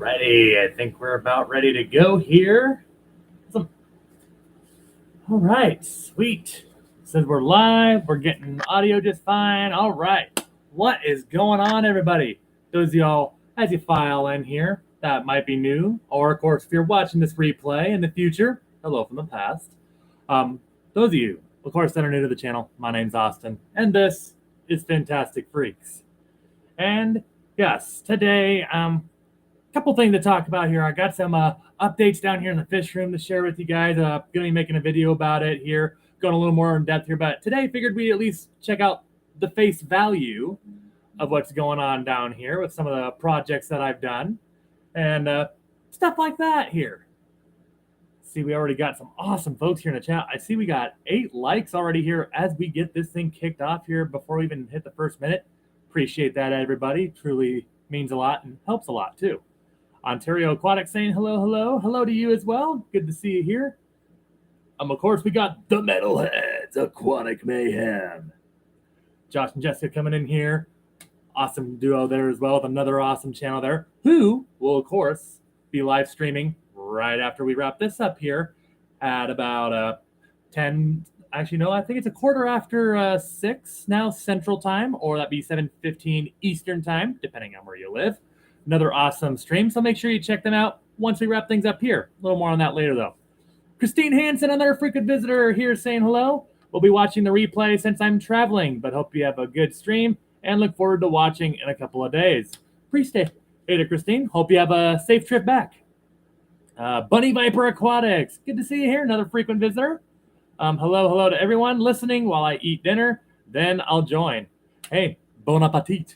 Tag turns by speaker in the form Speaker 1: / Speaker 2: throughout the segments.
Speaker 1: Alrighty, I think we're about ready to go here. All right, sweet. Says we're live. We're getting audio just fine. All right, what is going on, everybody? Those of y'all, as you file in here, that might be new, or of course, if you're watching this replay in the future, hello from the past. Those of you, of course, that are new to the channel, my name's Austin, and this is Fintastic Freaks. And yes, today, couple things to talk about here. I got some updates down here in the fish room to share with you guys. Gonna be making a video about it here, going a little more in depth here. But today, I figured we at least check out the face value of what's going on down here with some of the projects that I've done and stuff like that here. See, we already got some awesome folks here in the chat. I see we got 8 likes already here as we get this thing kicked off here before we even hit the first minute. Appreciate that, everybody. Truly means a lot and helps a lot too. Ontario Aquatic saying hello, hello. Hello to you as well. Good to see you here. Of course, we got the Metalheads, Aquatic Mayhem. Josh and Jessica coming in here. Awesome duo there as well with another awesome channel there, who will, of course, be live streaming right after we wrap this up here at about 10. Actually, no, I think it's a quarter after 6 now Central Time, or that'd be 7:15 Eastern Time, depending on where you live. Another awesome stream, so make sure you check them out once we wrap things up here. A little more on that later, though. Christine Hansen, another frequent visitor here saying hello. We'll be watching the replay since I'm traveling, but hope you have a good stream and look forward to watching in a couple of days. Appreciate it, Christine. Hope you have a safe trip back. Bunny Viper Aquatics, good to see you here. Another frequent visitor. Hello to everyone listening while I eat dinner. Then I'll join. Hey, bon appetit.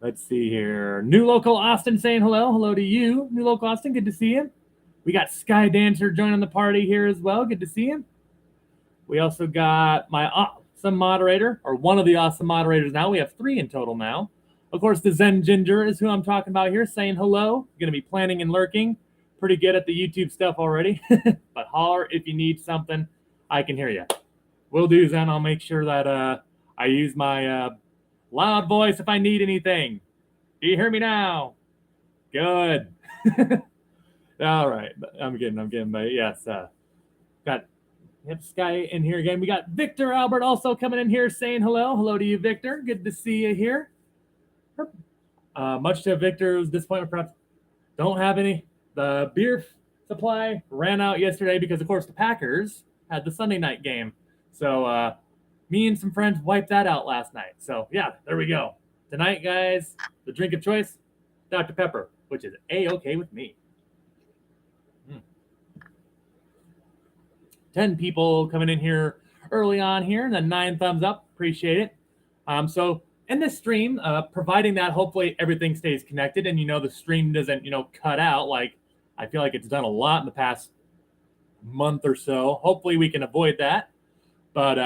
Speaker 1: Let's see here. New Local Austin saying hello. Hello to you, New Local Austin. Good to see you. We got Sky Dancer joining the party here as well. Good to see you. We also got my awesome moderator, or one of the awesome moderators now. We have 3 in total now. Of course, the Zen Ginger is who I'm talking about here, saying hello. Going to be planning and lurking. Pretty good at the YouTube stuff already. But holler if you need something. I can hear you. Will do, Zen. I'll make sure that I use my loud voice if I need anything. Do you hear me now? Good. All right. I'm kidding. But yes, got Sky in here again. We got Victor Albert also coming in here saying hello. Hello to you, Victor. Good to see you here. Much to Victor's disappointment, perhaps don't have any. The beer supply ran out yesterday because, of course, the Packers had the Sunday night game. So, me and some friends wiped that out last night. So, yeah, there we go. Tonight, guys, the drink of choice, Dr. Pepper, which is A-okay with me. 10 people coming in here early on here, and then 9 thumbs up. Appreciate it. So, in this stream, providing that hopefully everything stays connected and, the stream doesn't, cut out. Like, I feel like it's done a lot in the past month or so. Hopefully we can avoid that. But,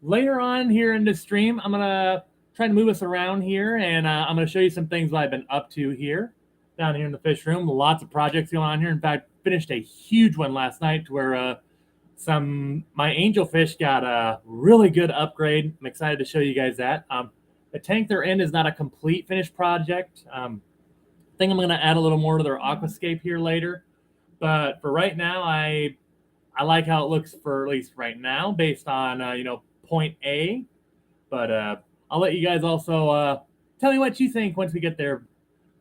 Speaker 1: later on here in this stream, I'm going to try to move us around here, and I'm going to show you some things that I've been up to here, down here in the fish room. Lots of projects going on here. In fact, finished a huge one last night where my Angelfish got a really good upgrade. I'm excited to show you guys that. The tank they're in is not a complete finished project. I think I'm going to add a little more to their aquascape here later. But for right now, I like how it looks for at least right now based on, point A, but I'll let you guys also tell me what you think once we get there.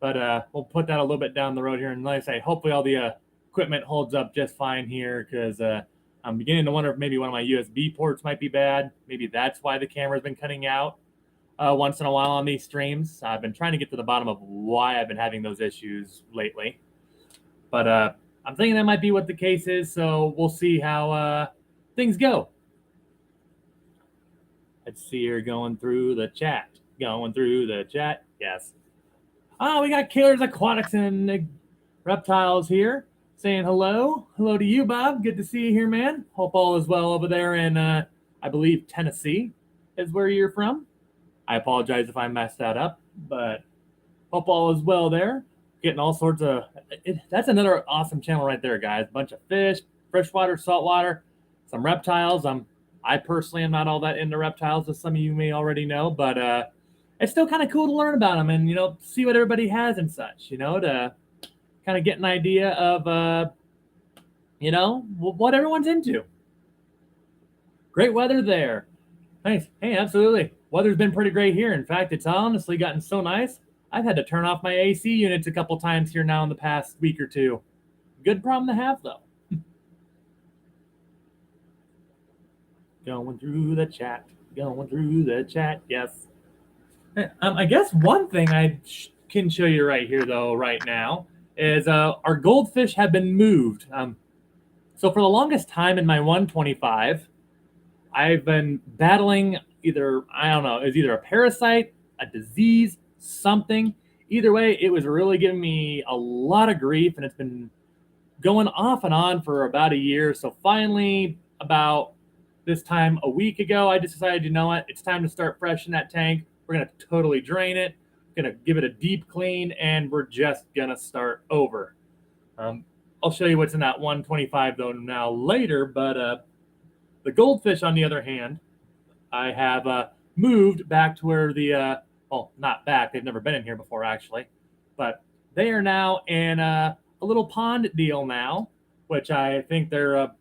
Speaker 1: But we'll put that a little bit down the road here. And like I say, hopefully all the equipment holds up just fine here because I'm beginning to wonder if maybe one of my USB ports might be bad. Maybe that's why the camera's been cutting out once in a while on these streams. I've been trying to get to the bottom of why I've been having those issues lately. But I'm thinking that might be what the case is, so we'll see how things go. Let's see here, going through the chat. Yes. We got Killers Aquatics and Reptiles here saying hello. Hello to you, Bob. Good to see you here, man. Hope all is well over there in, I believe, Tennessee is where you're from. I apologize if I messed that up, but hope all is well there. Getting all sorts of... that's another awesome channel right there, guys. Bunch of fish, freshwater, saltwater, some reptiles. I personally am not all that into reptiles, as some of you may already know, but it's still kind of cool to learn about them and, see what everybody has and such, to kind of get an idea of, what everyone's into. Great weather there. Nice. Hey, absolutely. Weather's been pretty great here. In fact, it's honestly gotten so nice, I've had to turn off my AC units a couple times here now in the past week or two. Good problem to have, though. Going through the chat. Yes. I guess one thing I can show you right here, though, right now, is our goldfish have been moved. So for the longest time in my 125, I've been battling either a parasite, a disease, something. Either way, it was really giving me a lot of grief, and it's been going off and on for about a year. So finally, about this time a week ago, I just decided, it's time to start fresh in that tank. We're going to totally drain it, going to give it a deep clean, and we're just going to start over. I'll show you what's in that 125 though now later, but the goldfish, on the other hand, I have moved back to where not back, they've never been in here before actually, but they are now in a little pond deal now, which I think they're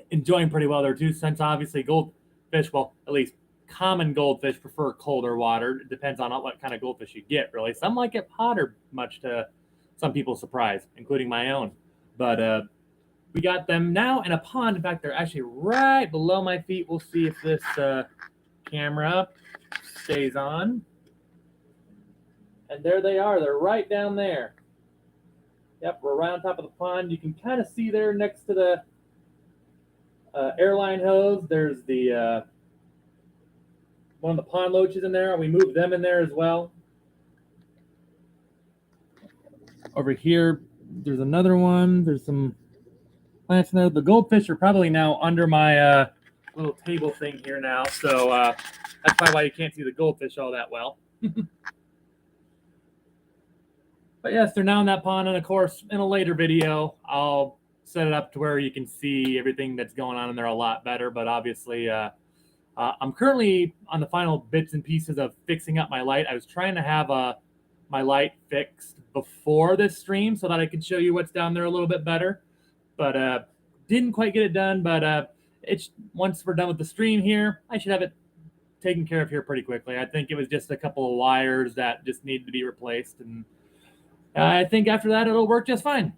Speaker 1: enjoying pretty well there too, since obviously goldfish, well, at least common goldfish prefer colder water. It depends on what kind of goldfish you get, really. Some like it hotter, much to some people's surprise, including my own. But we got them now in a pond. In fact, they're actually right below my feet. We'll see if this camera stays on. And there they are. They're right down there. Yep, we're right on top of the pond. You can kind of see there next to the airline hose. There's the one of the pond loaches in there. We moved them in there as well. Over here, there's another one. There's some plants in there. The goldfish are probably now under my little table thing here now. So that's probably why you can't see the goldfish all that well. But yes, they're now in that pond. And of course, in a later video, I'll set it up to where you can see everything that's going on in there a lot better. But obviously, I'm currently on the final bits and pieces of fixing up my light. I was trying to have my light fixed before this stream so that I could show you what's down there a little bit better. But didn't quite get it done. But it's once we're done with the stream here, I should have it taken care of here pretty quickly. I think it was just a couple of wires that just needed to be replaced. And I think after that, it'll work just fine.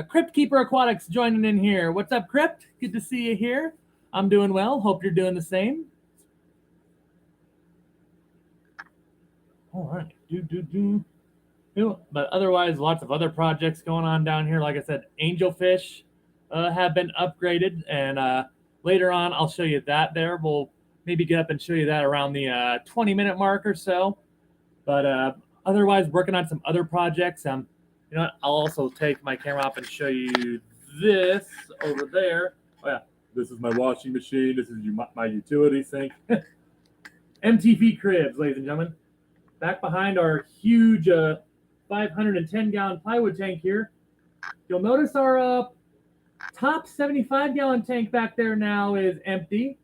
Speaker 1: Crypt Keeper Aquatics joining in here. What's up, Crypt? Good to see you here. I'm doing well. Hope you're doing the same. All right. But otherwise, lots of other projects going on down here. Like I said, Angelfish have been upgraded. And later on, I'll show you that there. We'll maybe get up and show you that around the 20-minute mark or so. But otherwise, working on some other projects. You know what? I'll also take my camera off and show you this over there. Oh, yeah. This is my washing machine. This is my utility sink. MTV cribs, ladies and gentlemen. Back behind our huge 510-gallon plywood tank here. You'll notice our top 75-gallon tank back there now is empty.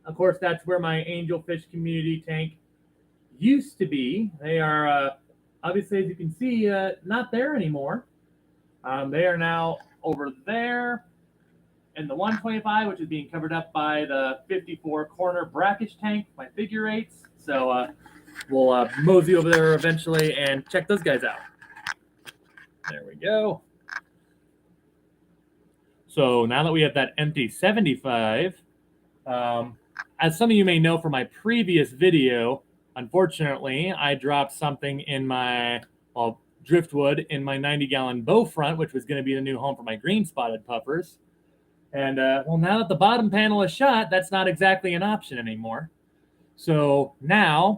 Speaker 1: Of course, that's where my Angelfish community tank used to be. They are, obviously, as you can see, not there anymore. They are now over there in the 125, which is being covered up by the 54 corner Brackish tank, my figure eights. So we'll mosey over there eventually and check those guys out. There we go. So now that we have that empty 75, as some of you may know from my previous video, unfortunately, I dropped something in my driftwood in my 90-gallon bow front, which was going to be the new home for my green spotted puffers. And well, now that the bottom panel is shut, that's not exactly an option anymore. So now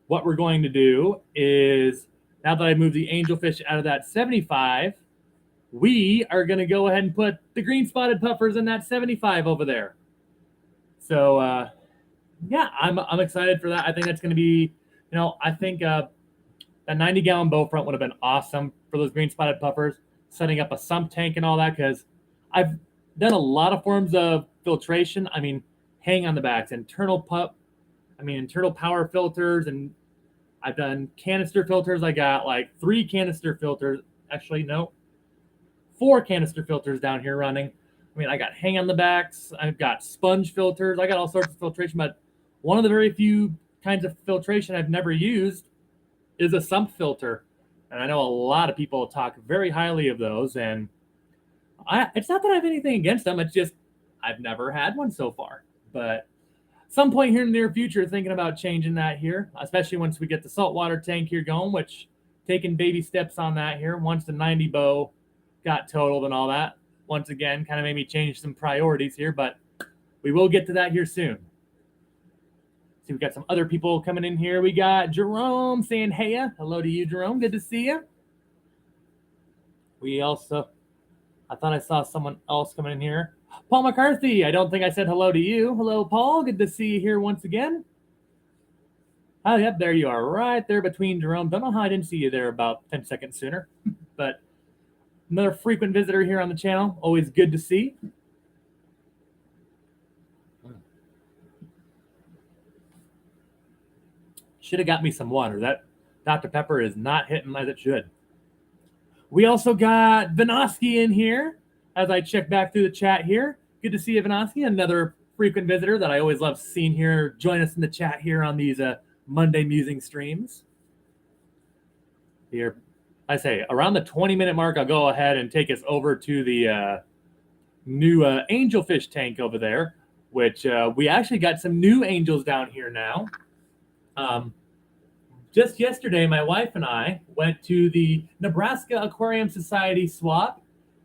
Speaker 1: what we're going to do is, now that I moved the Angelfish out of that 75, we are going to go ahead and put the green spotted puffers in that 75 over there. So yeah, I'm excited for that. I think that's going to be, I think that 90-gallon bow front would have been awesome for those green spotted puffers, setting up a sump tank and all that, because I've done a lot of forms of filtration. I mean, hang on the backs, internal I mean, internal power filters, and I've done canister filters. I got like 3 canister filters. Actually, no, 4 canister filters down here running. I mean, I got hang on the backs. I've got sponge filters. I got all sorts of filtration, but one of the very few kinds of filtration I've never used is a sump filter. And I know a lot of people talk very highly of those. And it's not that I have anything against them. It's just I've never had one so far. But some point here in the near future, thinking about changing that here, especially once we get the saltwater tank here going, which taking baby steps on that here. Once the 90 bow got totaled and all that, once again, kind of made me change some priorities here, but we will get to that here soon. See, we've got some other people coming in here. We got Jerome saying, hey, hello to you, Jerome. Good to see you. We also, I thought I saw someone else coming in here. Paul McCarthy, I don't think I said hello to you. Hello, Paul. Good to see you here once again. Oh, yep, there you are, right there between Jerome. Don't know how I didn't see you there about 10 seconds sooner, but another frequent visitor here on the channel. Always good to see. Should have got me some water. That Dr. Pepper is not hitting as it should. We also got Vinosky in here as I check back through the chat here. Good to see you, Vinosky, another frequent visitor that I always love seeing here. Join us in the chat here on these Monday Musing streams. Here, I say around the 20-minute mark, I'll go ahead and take us over to the new Angelfish tank over there, which we actually got some new angels down here now. Just yesterday, my wife and I went to the Nebraska Aquarium Society swap,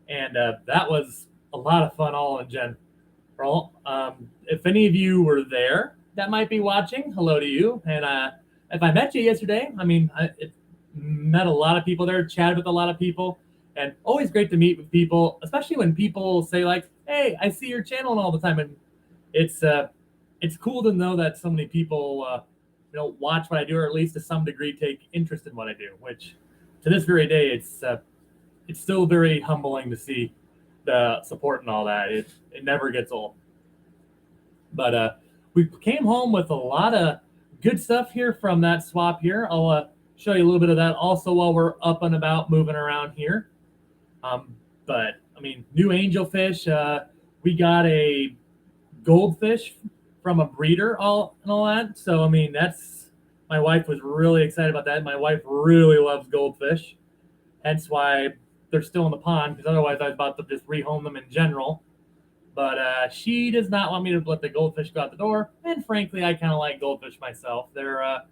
Speaker 1: and that was a lot of fun all in general. If any of you were there that might be watching, hello to you. And if I met you yesterday, I mean, met a lot of people there, chatted with a lot of people, and always great to meet with people, especially when people say like, hey, I see your channel all the time. And it's cool to know that so many people watch what I do, or at least to some degree take interest in what I do, which to this very day, it's still very humbling to see the support and all that. It never gets old. But we came home with a lot of good stuff here from that swap here. I'll show you a little bit of that also while we're up and about moving around here. But I mean, new angelfish. We got a goldfish from a breeder, all that. So I mean, my wife was really excited about that. My wife really loves goldfish, hence why they're still in the pond, because otherwise I was about to just rehome them in general. But she does not want me to let the goldfish go out the door, and frankly, I kind of like goldfish myself. They're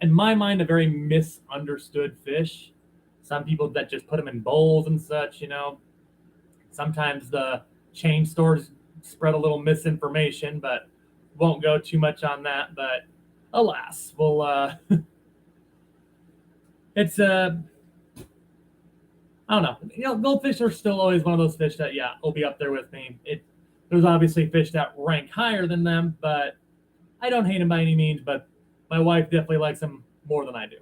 Speaker 1: in my mind, a very misunderstood fish. Some people that just put them in bowls and such, Sometimes the chain stores spread a little misinformation, but won't go too much on that. But alas, it's I don't know. Goldfish are still always one of those fish that, will be up there with me. There's obviously fish that rank higher than them, but I don't hate them by any means, but my wife definitely likes them more than I do.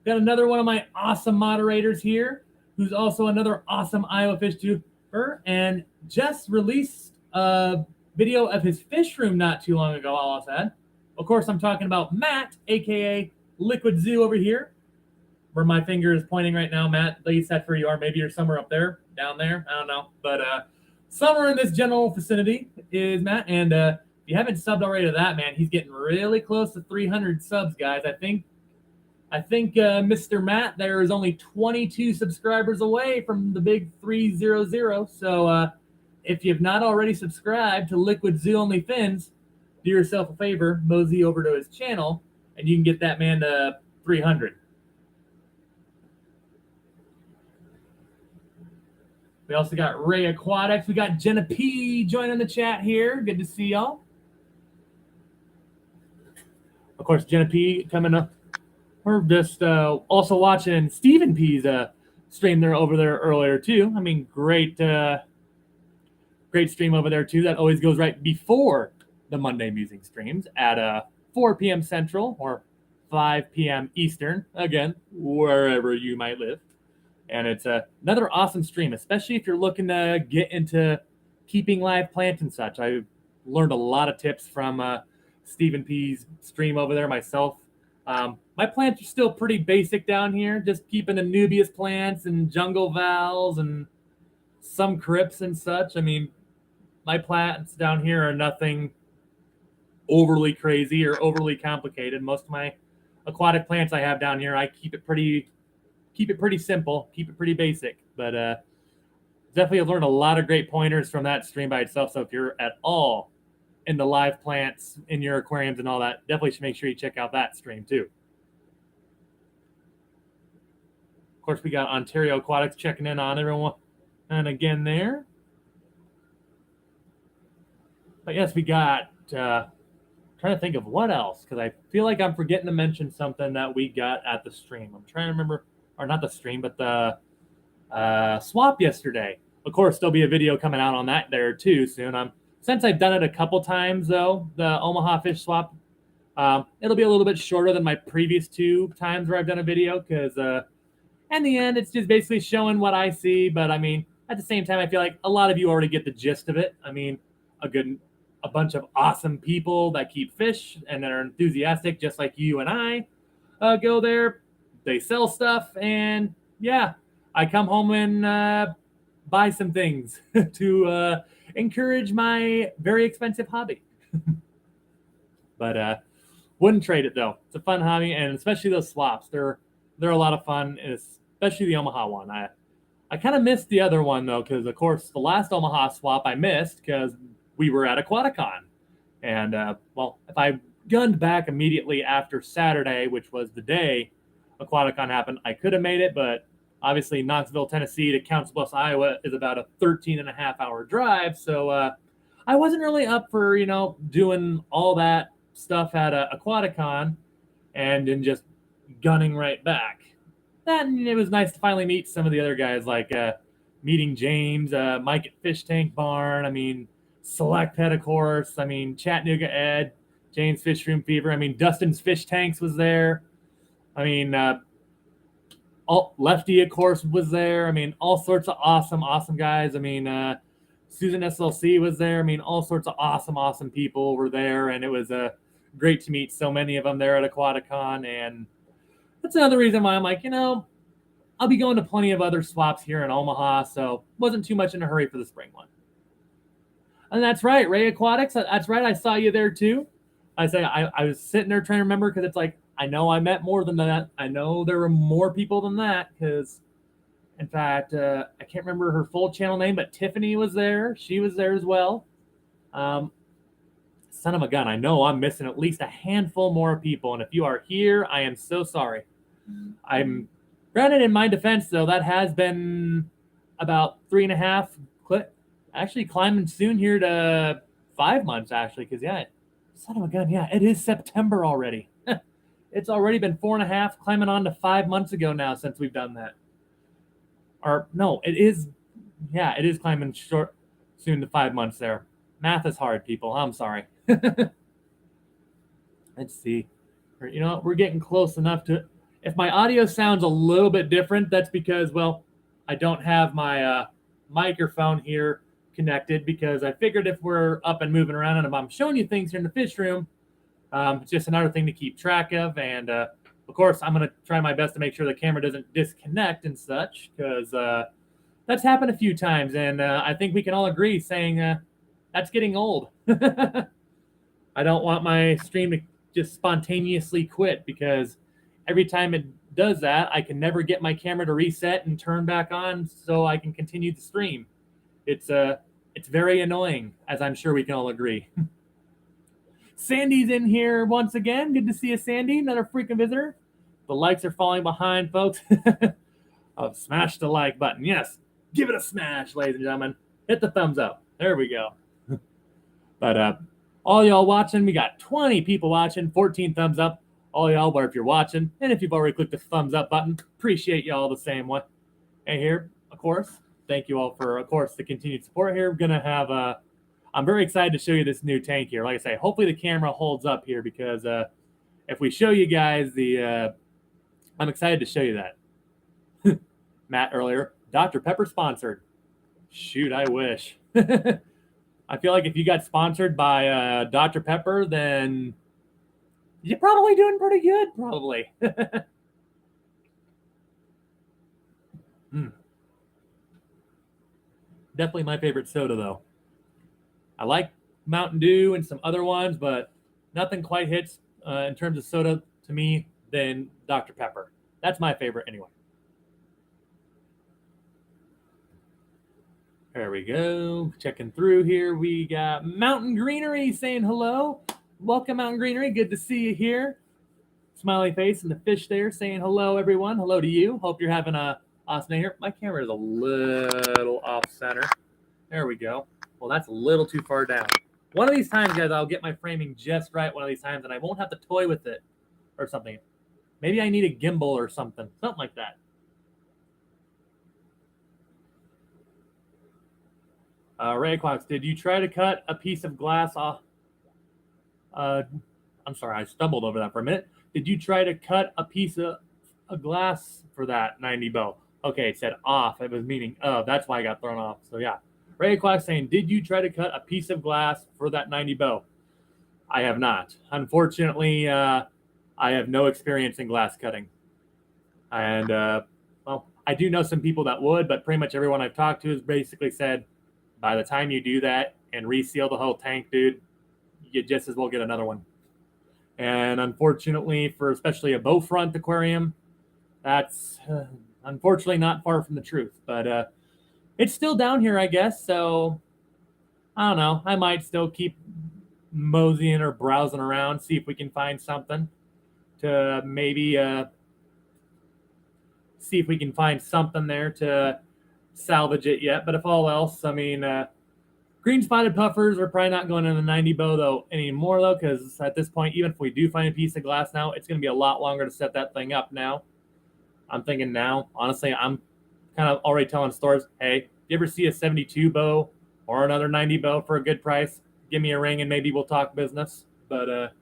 Speaker 1: Got another one of my awesome moderators here, who's also another awesome Iowa fish tuber, and just released a video of his fish room not too long ago, all I said. Of course, I'm talking about Matt, a.k.a. Liquid Zoo over here, where my finger is pointing right now. Matt, at least that's where you are. Maybe you're somewhere up there, down there. I don't know. But somewhere in this general vicinity is Matt, and if you haven't subbed already to that, man, he's getting really close to 300 subs, guys. I think Mr. Matt there is only 22 subscribers away from the big 300. So if you've not already subscribed to Liquid Zoo Only Fins, do yourself a favor, mosey over to his channel, and you can get that man to 300. We also got Ray Aquatics. We got Jenna P joining the chat here. Good to see y'all. Of course, Jenna P coming up. We're just also watching Stephen P's stream there over there earlier too. I mean, great stream over there too. That always goes right before the Monday Musing streams at 4 p.m. Central or 5 p.m. Eastern. Again, wherever you might live. And it's another awesome stream, especially if you're looking to get into keeping live plants and such. I've learned a lot of tips from Stephen P's stream over there myself. My plants are still pretty basic down here, just keeping the Nubius plants and jungle vals and some crypts and such. I mean, my plants down here are nothing overly crazy or overly complicated. Most of my aquatic plants I have down here, I keep it pretty simple, keep it pretty basic. But definitely have learned a lot of great pointers from that stream by itself. So if you're at all into live plants in your aquariums and all that, definitely should make sure you check out that stream too. Of course, we got Ontario Aquatics checking in on everyone. And again there. But yes, we got, trying to think of what else, because I feel like I'm forgetting to mention something that we got at the stream. I'm trying to remember, or not the stream, but the swap yesterday. Of course, there'll be a video coming out on that there too soon. Since I've done it a couple times, though, the Omaha fish swap, it'll be a little bit shorter than my previous 2 times where I've done a video, because in the end, it's just basically showing what I see. But I mean, at the same time, I feel like a lot of you already get the gist of it. I mean, a bunch of awesome people that keep fish and that are enthusiastic, just like you and I, go there. They sell stuff, and yeah, I come home and buy some things to encourage my very expensive hobby. But wouldn't trade it though. It's a fun hobby, and especially those swaps. They're a lot of fun, especially the Omaha one. I kind of missed the other one though, because of course the last Omaha swap I missed because we were at Aquaticon. And well, if I gunned back immediately after Saturday, which was the day Aquaticon happened, I could have made it, but obviously Knoxville, Tennessee to Council Bluffs, Iowa is about a 13.5-hour drive. So I wasn't really up for, doing all that stuff at Aquaticon and then just gunning right back. Then it was nice to finally meet some of the other guys, like meeting James, Mike at Fish Tank Barn. I mean, Select Pet, of course. I mean, Chattanooga Ed, James Fish Room Fever. I mean, Dustin's Fish Tanks was there. I mean, Lefty, of course, was there. I mean, all sorts of awesome guys. I mean, Susan SLC was there. I mean, all sorts of awesome people were there, and it was great to meet so many of them there at Aquaticon. And that's another reason why I'm like, I'll be going to plenty of other swaps here in Omaha, so wasn't too much in a hurry for the spring one. And that's right, Ray Aquatics. That's right, I saw you there too. I was sitting there trying to remember, because it's like, I know I met more than that. I know there were more people than that, because, in fact, I can't remember her full channel name, but Tiffany was there. She was there as well. Son of a gun, I know I'm missing at least a handful more people, and if you are here, I am so sorry. I'm granted, in my defense, though, that has been about 3.5, actually climbing soon here to 5 months, actually, because, yeah, son of a gun, yeah, it is September already. It's already been 4.5, climbing on to 5 months ago now since we've done that. Or, no, it is climbing soon to 5 months there. Math is hard, people. I'm sorry. Let's see. We're getting close enough to... If my audio sounds a little bit different, that's because, well, I don't have my microphone here connected, because I figured if we're up and moving around and if I'm showing you things here in the fish room, it's just another thing to keep track of. And, of course, I'm going to try my best to make sure the camera doesn't disconnect and such, because that's happened a few times. And I think we can all agree saying that's getting old. I don't want my stream to just spontaneously quit, because every time it does that, I can never get my camera to reset and turn back on so I can continue the stream. It's very annoying, as I'm sure we can all agree. Sandy's in here once again. Good to see you, Sandy. Another freaking visitor. The likes are falling behind, folks. Smash the like button. Yes, give it a smash, ladies and gentlemen. Hit the thumbs up. There we go. But all y'all watching, we got 20 people watching, 14 thumbs up. All y'all, where if you're watching, and if you've already clicked the thumbs up button, appreciate y'all the same way. And here, of course, thank you all for, of course, the continued support here. We're going to have I'm very excited to show you this new tank here. Like I say, hopefully the camera holds up here, because if we show you guys I'm excited to show you that. Matt earlier, Dr. Pepper sponsored. Shoot, I wish. I feel like if you got sponsored by Dr. Pepper, then You're probably doing pretty good, probably. Definitely my favorite soda, though. I like Mountain Dew and some other ones, but nothing quite hits in terms of soda to me than Dr. Pepper. That's my favorite anyway. There we go. Checking through here. We got Mountain Greenery saying hello. Welcome, Mountain Greenery. Good to see you here. Smiley face and the fish there saying hello, everyone. Hello to you. Hope you're having a awesome day here. My camera is a little off center. There we go. Well, that's a little too far down. One of these times, guys, I'll get my framing just right one of these times, and I won't have to toy with it or something. Maybe I need a gimbal or something like that. Ray Quacks, did you try to cut a piece of glass off? I'm sorry, I stumbled over that for a minute. Did you try to cut a piece of a glass for that 90 bow? Okay, it said off. It was meaning of. That's why I got thrown off. So yeah. Ray Quack saying, did you try to cut a piece of glass for that 90 bow? I have not. Unfortunately, I have no experience in glass cutting. And, well, I do know some people that would, but pretty much everyone I've talked to has basically said, by the time you do that and reseal the whole tank, dude, you just as well get another one. And unfortunately, for especially a bow front aquarium, that's unfortunately not far from the truth. But it's still down here, I guess. So I don't know. I might still keep moseying or browsing around, see if we can find something to maybe see if we can find something there to salvage it yet. But if all else, I mean, green spotted puffers are probably not going in the 90 bow though anymore though, because at this point, even if we do find a piece of glass now, it's going to be a lot longer to set that thing up now. I'm thinking now, honestly, I'm kind of already telling stores, hey, if you ever see a 72 bow or another 90 bow for a good price, give me a ring and maybe we'll talk business. But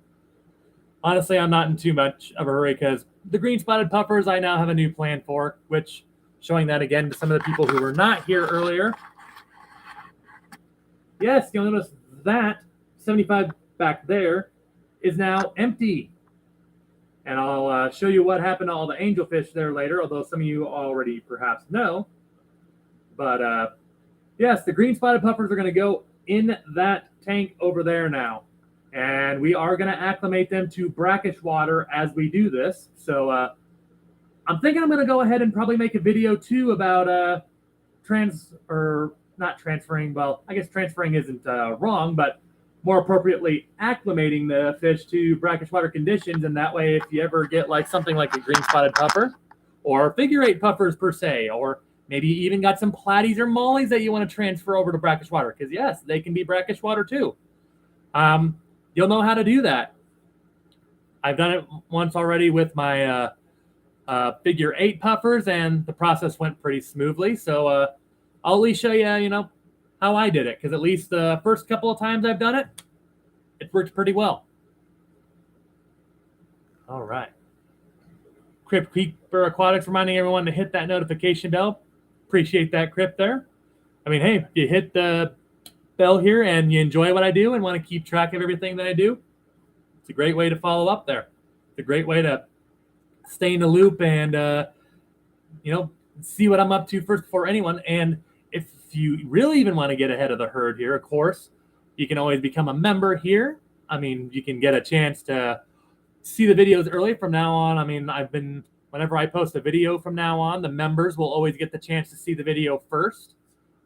Speaker 1: honestly, I'm not in too much of a hurry because the green spotted puffers I now have a new plan for, which showing that again to some of the people who were not here earlier. Yes, you'll notice that 75 back there is now empty. And I'll show you what happened to all the angelfish there later, although some of you already perhaps know. But yes, the green spotted puffers are going to go in that tank over there now. And we are going to acclimate them to brackish water as we do this. So I'm thinking I'm going to go ahead and probably make a video too about not transferring. Well, I guess transferring isn't wrong, but more appropriately acclimating the fish to brackish water conditions. And that way, if you ever get like something like a green spotted puffer or figure eight puffers per se, or maybe you even got some platies or mollies that you want to transfer over to brackish water, because yes, they can be brackish water too. You'll know how to do that. I've done it once already with my figure eight puffers, and the process went pretty smoothly. So I'll at least show you, how I did it, because at least the first couple of times I've done it, it worked pretty well. All right. Crypt Keeper Aquatics reminding everyone to hit that notification bell. Appreciate that, Crypt, there. I mean, hey, if you hit the bell here and you enjoy what I do and want to keep track of everything that I do, it's a great way to follow up there. It's a great way to stay in the loop and, see what I'm up to first before anyone. And if you really even want to get ahead of the herd here, of course, you can always become a member here. I mean, you can get a chance to see the videos early from now on. I mean, whenever I post a video from now on, the members will always get the chance to see the video first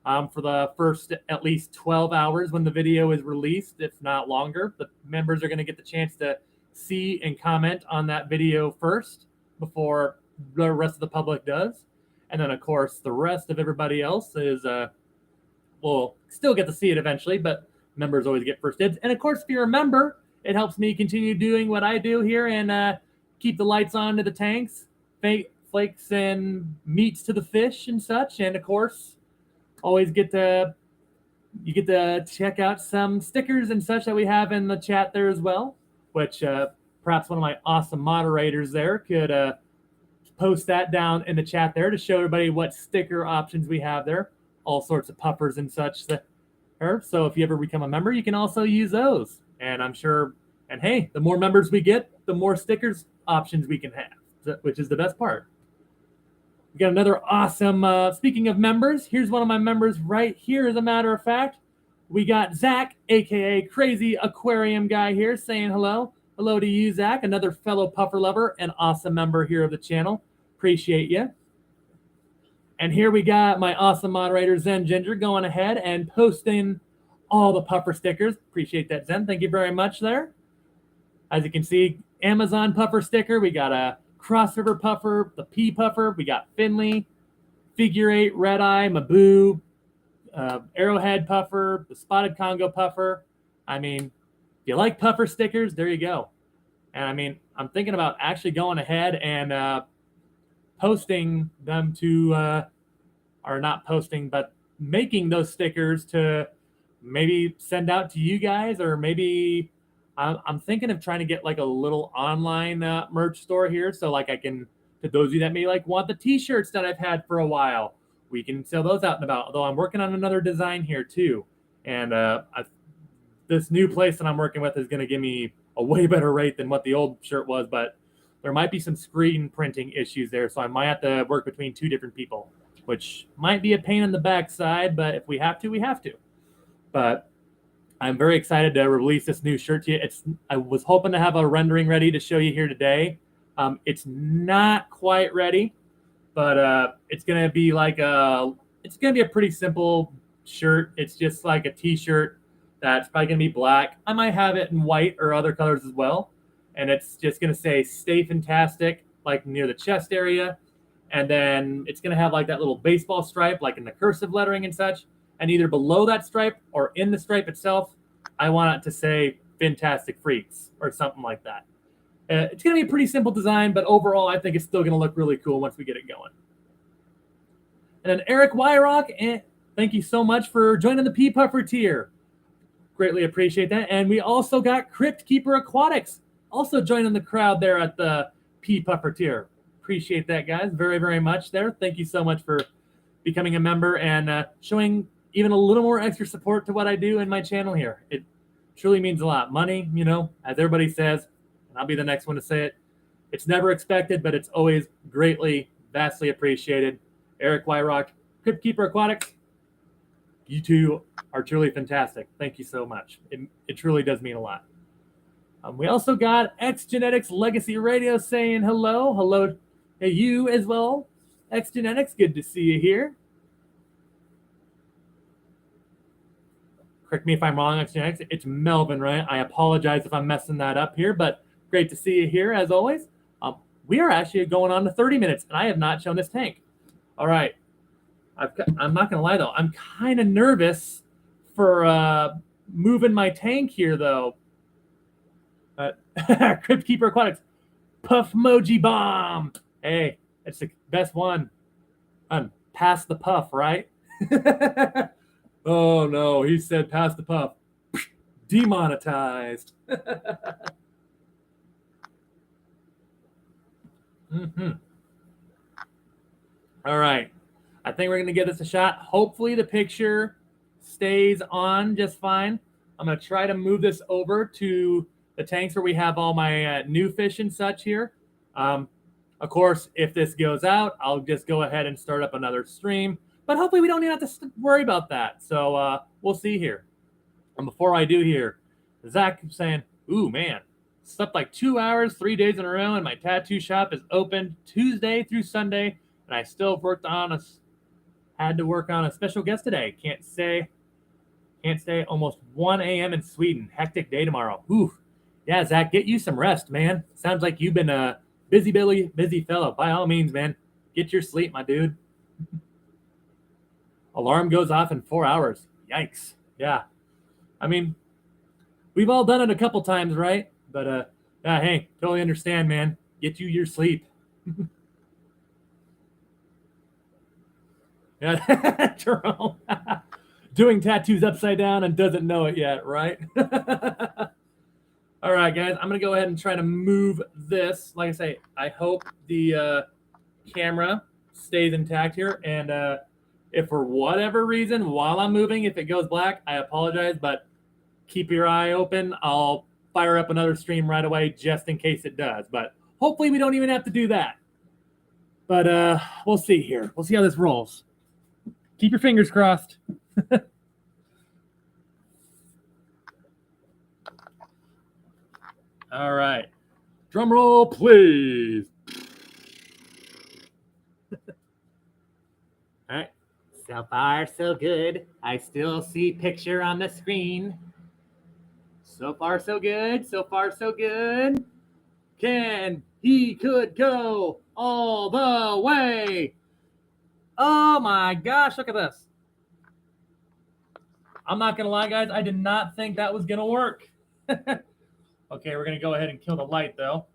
Speaker 1: for the first at least 12 hours when the video is released, if not longer. The members are going to get the chance to see and comment on that video first before the rest of the public does. And then, of course, the rest of everybody else will still get to see it eventually, but members always get first dibs. And, of course, if you're a member, it helps me continue doing what I do here and keep the lights on to the tanks, flakes and meats to the fish and such. And, of course, always you get to check out some stickers and such that we have in the chat there as well, which perhaps one of my awesome moderators there could post that down in the chat there to show everybody what sticker options we have there, all sorts of puffers and such there. So if you ever become a member, you can also use those. And I'm sure And hey, the more members we get, the more stickers options we can have, which is the best part. We got another awesome, speaking of members, here's one of my members right here, as a matter of fact. We got Zach, aka Crazy Aquarium Guy here, saying hello. Hello to you, Zach, another fellow puffer lover and awesome member here of the channel. Appreciate you. And here we got my awesome moderator, Zen Ginger, going ahead and posting all the puffer stickers. Appreciate that, Zen. Thank you very much there. As you can see, Amazon puffer sticker. We got a Cross River puffer, the P puffer. We got Finley, Figure 8, Red Eye, Maboo, Arrowhead puffer, the Spotted Congo puffer. I mean, if you like puffer stickers, there you go. And I mean, I'm thinking about actually going ahead and posting them to, or not posting, but making those stickers to maybe send out to you guys, or maybe I'm thinking of trying to get like a little online merch store here. So like I can, to those of you that may like want the t-shirts that I've had for a while, we can sell those out and about. Although I'm working on another design here too. And this new place that I'm working with is going to give me a way better rate than what the old shirt was, but there might be some screen printing issues there. So I might have to work between two different people, which might be a pain in the backside, but if we have to, we have to. But I'm very excited to release this new shirt to you. I was hoping to have a rendering ready to show you here today. It's not quite ready, but it's gonna be like it's gonna be a pretty simple shirt. It's just like a t-shirt that's probably gonna be black. I might have it in white or other colors as well. And it's just gonna say "Stay Fintastic" like near the chest area. And then it's gonna have like that little baseball stripe, like in the cursive lettering and such. And either below that stripe or in the stripe itself, I want it to say "Fintastic Freaks" or something like that. It's going to be a pretty simple design, but overall, I think it's still going to look really cool once we get it going. And then Eric Wyrock, thank you so much for joining the P Puffer tier. Greatly appreciate that. And we also got Crypt Keeper Aquatics also joining the crowd there at the P Puffer tier. Appreciate that, guys, very, very much there. Thank you so much for becoming a member and showing even a little more extra support to what I do in my channel here. It truly means a lot. Money, you know, as everybody says, and I'll be the next one to say it, it's never expected, but it's always greatly, vastly appreciated. Eric Wyrock, Crypt Keeper Aquatics, you two are truly fantastic. Thank you so much. It truly does mean a lot. We also got X Genetics Legacy Radio saying hello. Hello to you as well. X Genetics, good to see you here. Correct me if I'm wrong, X Genetics. It's Melvin, right? I apologize if I'm messing that up here, but great to see you here as always. We are actually going on to 30 minutes, and I have not shown this tank. All right. I'm not going to lie, though. I'm kind of nervous for moving my tank here, though. Crypt Keeper Aquatics. Puff Moji Bomb. Hey, it's the best one. Pass the puff, right? Oh, no. He said pass the puff. Demonetized. All right. I think we're going to give this a shot. Hopefully the picture stays on just fine. I'm going to try to move this over to the tanks where we have all my new fish and such here. Of course, if this goes out, I'll just go ahead and start up another stream. But hopefully we don't even have to worry about that. So we'll see here. And before I do here, Zach is saying, ooh, man, slept like 2 hours, 3 days in a row, and my tattoo shop is open Tuesday through Sunday, and I still had to work on a special guest today. Can't stay almost 1 a.m. in Sweden. Hectic day tomorrow. Ooh, yeah, Zach, get you some rest, man. Sounds like you've been a busy fellow. By all means, man, get your sleep, my dude. Alarm goes off in 4 hours. Yikes. Yeah. I mean, we've all done it a couple times, right? But yeah, hey, totally understand, man. Get you your sleep. Yeah, Jerome. Doing tattoos upside down and doesn't know it yet, right? All right, guys, I'm going to go ahead and try to move this. Like I say, I hope the camera stays intact here. And if for whatever reason, while I'm moving, if it goes black, I apologize, but keep your eye open. I'll fire up another stream right away just in case it does. But hopefully we don't even have to do that. But we'll see here. We'll see how this rolls. Keep your fingers crossed. All right. Drum roll, please. All right. So far, so good. I still see picture on the screen. So far, so good. So far, so good. He could go all the way. Oh my gosh, look at this. I'm not going to lie, guys. I did not think that was going to work. Okay, we're going to go ahead and kill the light, though.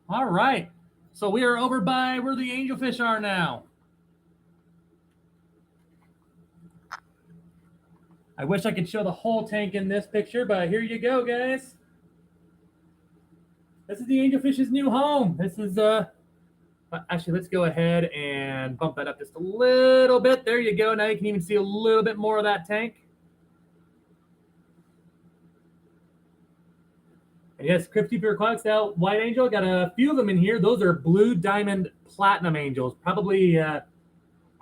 Speaker 1: All right. So we are over by where the angelfish are now. I wish I could show the whole tank in this picture, but here you go, guys. This is the angelfish's new home. This is, actually, let's go ahead and bump that up just a little bit. There you go. Now you can even see a little bit more of that tank. And yes, Cryptosphere Aquatics out White Angel. Got a few of them in here. Those are Blue Diamond Platinum Angels. Probably,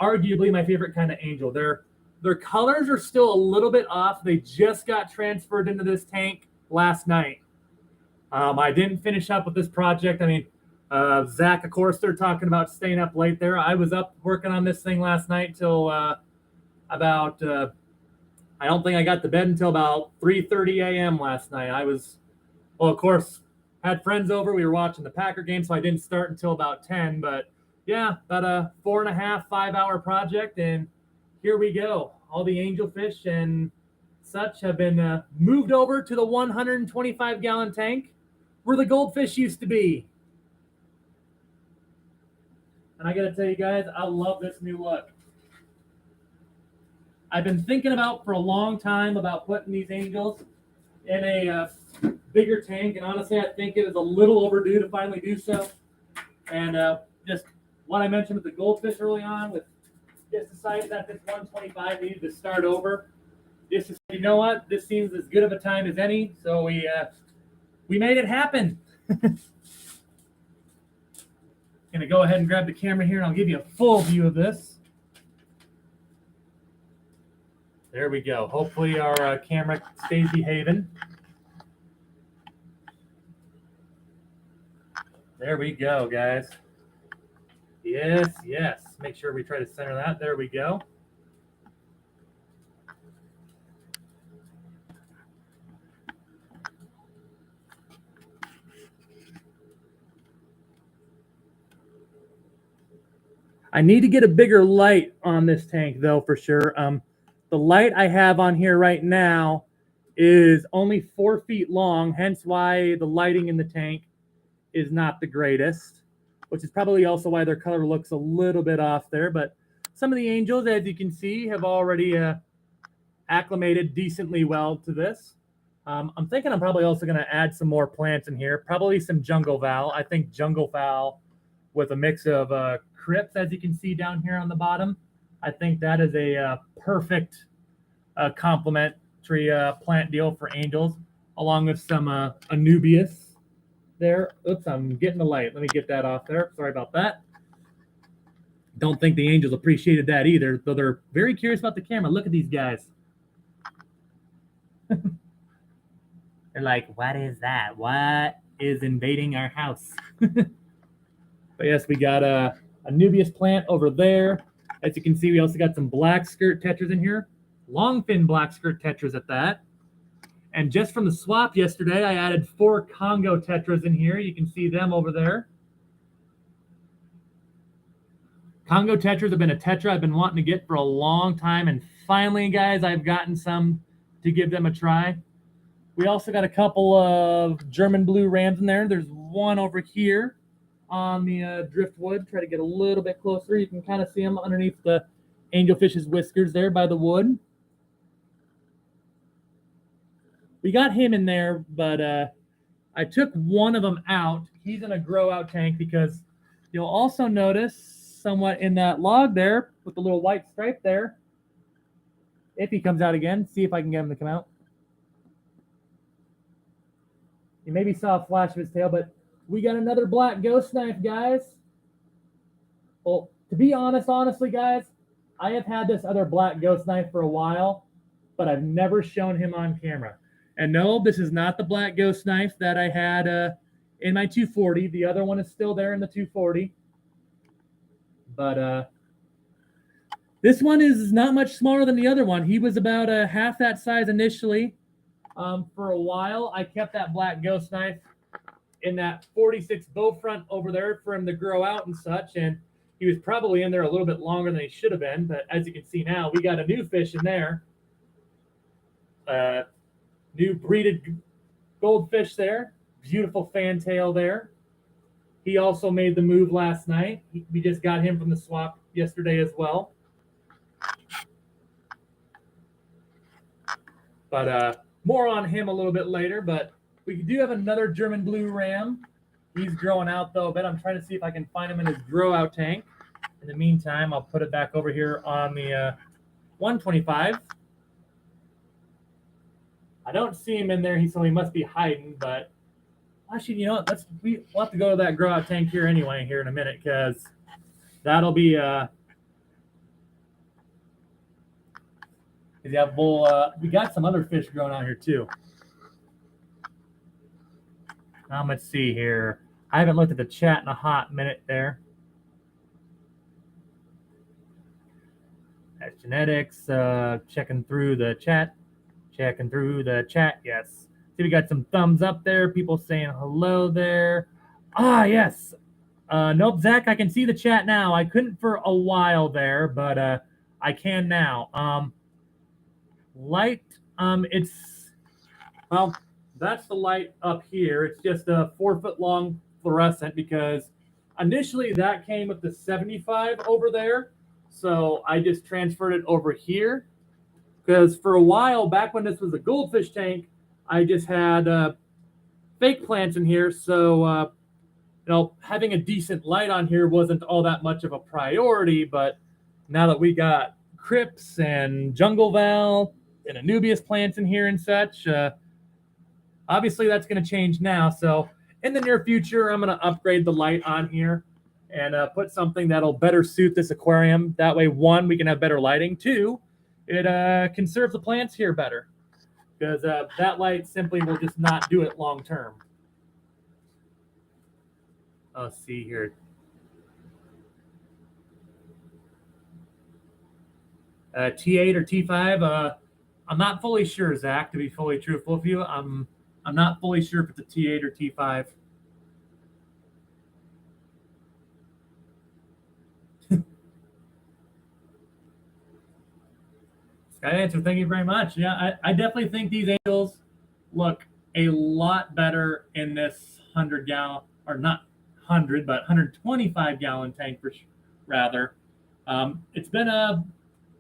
Speaker 1: arguably, my favorite kind of angel. Their colors are still a little bit off. They just got transferred into this tank last night. I didn't finish up with this project. I mean, Zach, of course, they're talking about staying up late there. I was up working on this thing last night till about, I don't think I got to bed until about 3:30 a.m. last night. I was, well, of course, had friends over. We were watching the Packer game, so I didn't start until about 10. But yeah, about a 4.5, 5-hour project. And here we go. All the angelfish and such have been moved over to the 125-gallon tank where the goldfish used to be. And I got to tell you guys, I love this new look. I've been thinking about for a long time about putting these angels in a bigger tank. And honestly, I think it is a little overdue to finally do so. And just what I mentioned with the goldfish early on, with just decided that this 125 needed to start over. Just, you know what? This seems as good of a time as any. So we made it happen. Gonna go ahead and grab the camera here and I'll give you a full view of this. There we go. Hopefully our camera stays behaving. There we go, guys. Yes, yes. Make sure we try to center that. There we go. I need to get a bigger light on this tank, though, for sure. The light I have on here right now is only 4 feet long, hence why the lighting in the tank is not the greatest, which is probably also why their color looks a little bit off there. But some of the angels, as you can see, have already acclimated decently well to this. I'm thinking I'm probably also going to add some more plants in here, probably some jungle val. I think jungle val with a mix of crypts, as you can see down here on the bottom. I think that is a perfect complementary plant deal for angels, along with some Anubias there. Oops, I'm getting the light. Let me get that off there. Sorry about that. Don't think the angels appreciated that either, though they're very curious about the camera. Look at these guys. They're like, what is that? What is invading our house? But yes, we got a Nubius plant over there. As you can see, we also got some black skirt tetras in here. Long fin black skirt tetras at that. And just from the swap yesterday, I added 4 Congo Tetras in here. You can see them over there. Congo Tetras have been a tetra I've been wanting to get for a long time. And finally, guys, I've gotten some to give them a try. We also got a couple of German blue rams in there. There's one over here on the driftwood. Try to get a little bit closer. You can kind of see them underneath the angelfish's whiskers there by the wood. We got him in there, but I took one of them out. He's in a grow out tank because you'll also notice somewhat in that log there with the little white stripe there. If he comes out again, see if I can get him to come out. You maybe saw a flash of his tail, but we got another black ghost knife, guys. Well, to be honestly, guys, I have had this other black ghost knife for a while, but I've never shown him on camera. And no, this is not the black ghost knife that I had in my 240. The other one is still there in the 240. But this one is not much smaller than the other one. He was about half that size initially. For a while, I kept that black ghost knife in that 46 bow front over there for him to grow out and such. And he was probably in there a little bit longer than he should have been. But as you can see now, we got a new fish in there. New breeded goldfish there. Beautiful fantail there. He also made the move last night. We just got him from the swap yesterday as well. But more on him a little bit later. But we do have another German blue ram. He's growing out though a bit. I'm trying to see if I can find him in his grow out tank. In the meantime, I'll put it back over here on the 125. I don't see him in there, so he must be hiding. But actually, you know what? We'll have to go to that grow out tank here anyway here in a minute, because that'll be we got some other fish growing out here too. Let's see here. I haven't looked at the chat in a hot minute there. That's genetics. Checking through the chat. Yes. See, we got some thumbs up there. People saying hello there. Yes. Nope, Zach, I can see the chat now. I couldn't for a while there, but I can now. Light, that's the light up here. It's just a 4-foot long fluorescent, because initially that came with the 75 over there. So I just transferred it over here, because for a while back when this was a goldfish tank, I just had fake plants in here. So, having a decent light on here wasn't all that much of a priority. But now that we got crypts and jungle val and Anubias plants in here and such, obviously that's going to change now. So in the near future, I'm going to upgrade the light on here and put something that'll better suit this aquarium. That way, 1, we can have better lighting. 2, it can serve the plants here better, because that light simply will just not do it long term. Let's see here. T8 or T5? I'm not fully sure, Zach, to be fully truthful with you. I'm not fully sure if it's a T8 or T5. Sky Answer, thank you very much. Yeah, I definitely think these angels look a lot better in this 100-gallon, or not 100, but 125-gallon tank, rather. It's been a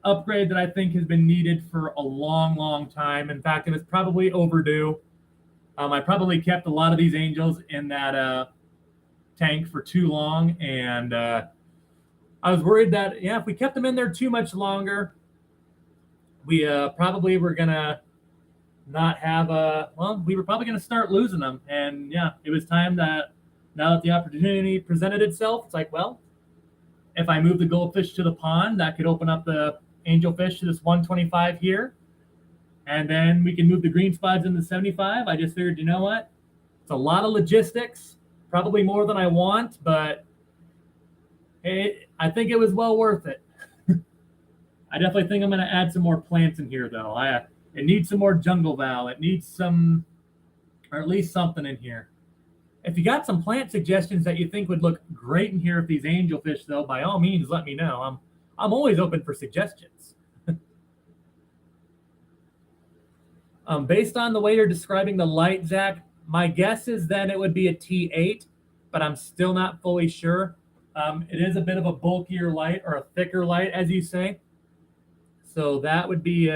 Speaker 1: upgrade that I think has been needed for a long, long time. In fact, it was probably overdue. I probably kept a lot of these angels in that tank for too long, and I was worried that if we kept them in there too much longer, we probably were gonna not have we were probably gonna start losing them. And it was time that now that the opportunity presented itself, it's like, well, if I move the goldfish to the pond, that could open up the angelfish to this 125 here. And then we can move the green spots into 75. I just figured, you know what? It's a lot of logistics, probably more than I want, but I think it was well worth it. I definitely think I'm going to add some more plants in here, though. It needs some more jungle val. It needs some, or at least something in here. If you got some plant suggestions that you think would look great in here with these angelfish, though, by all means, let me know. I'm always open for suggestions. Based on the way you're describing the light, Zach, my guess is then it would be a T8, but I'm still not fully sure. It is a bit of a bulkier light, or a thicker light, as you say. So that would be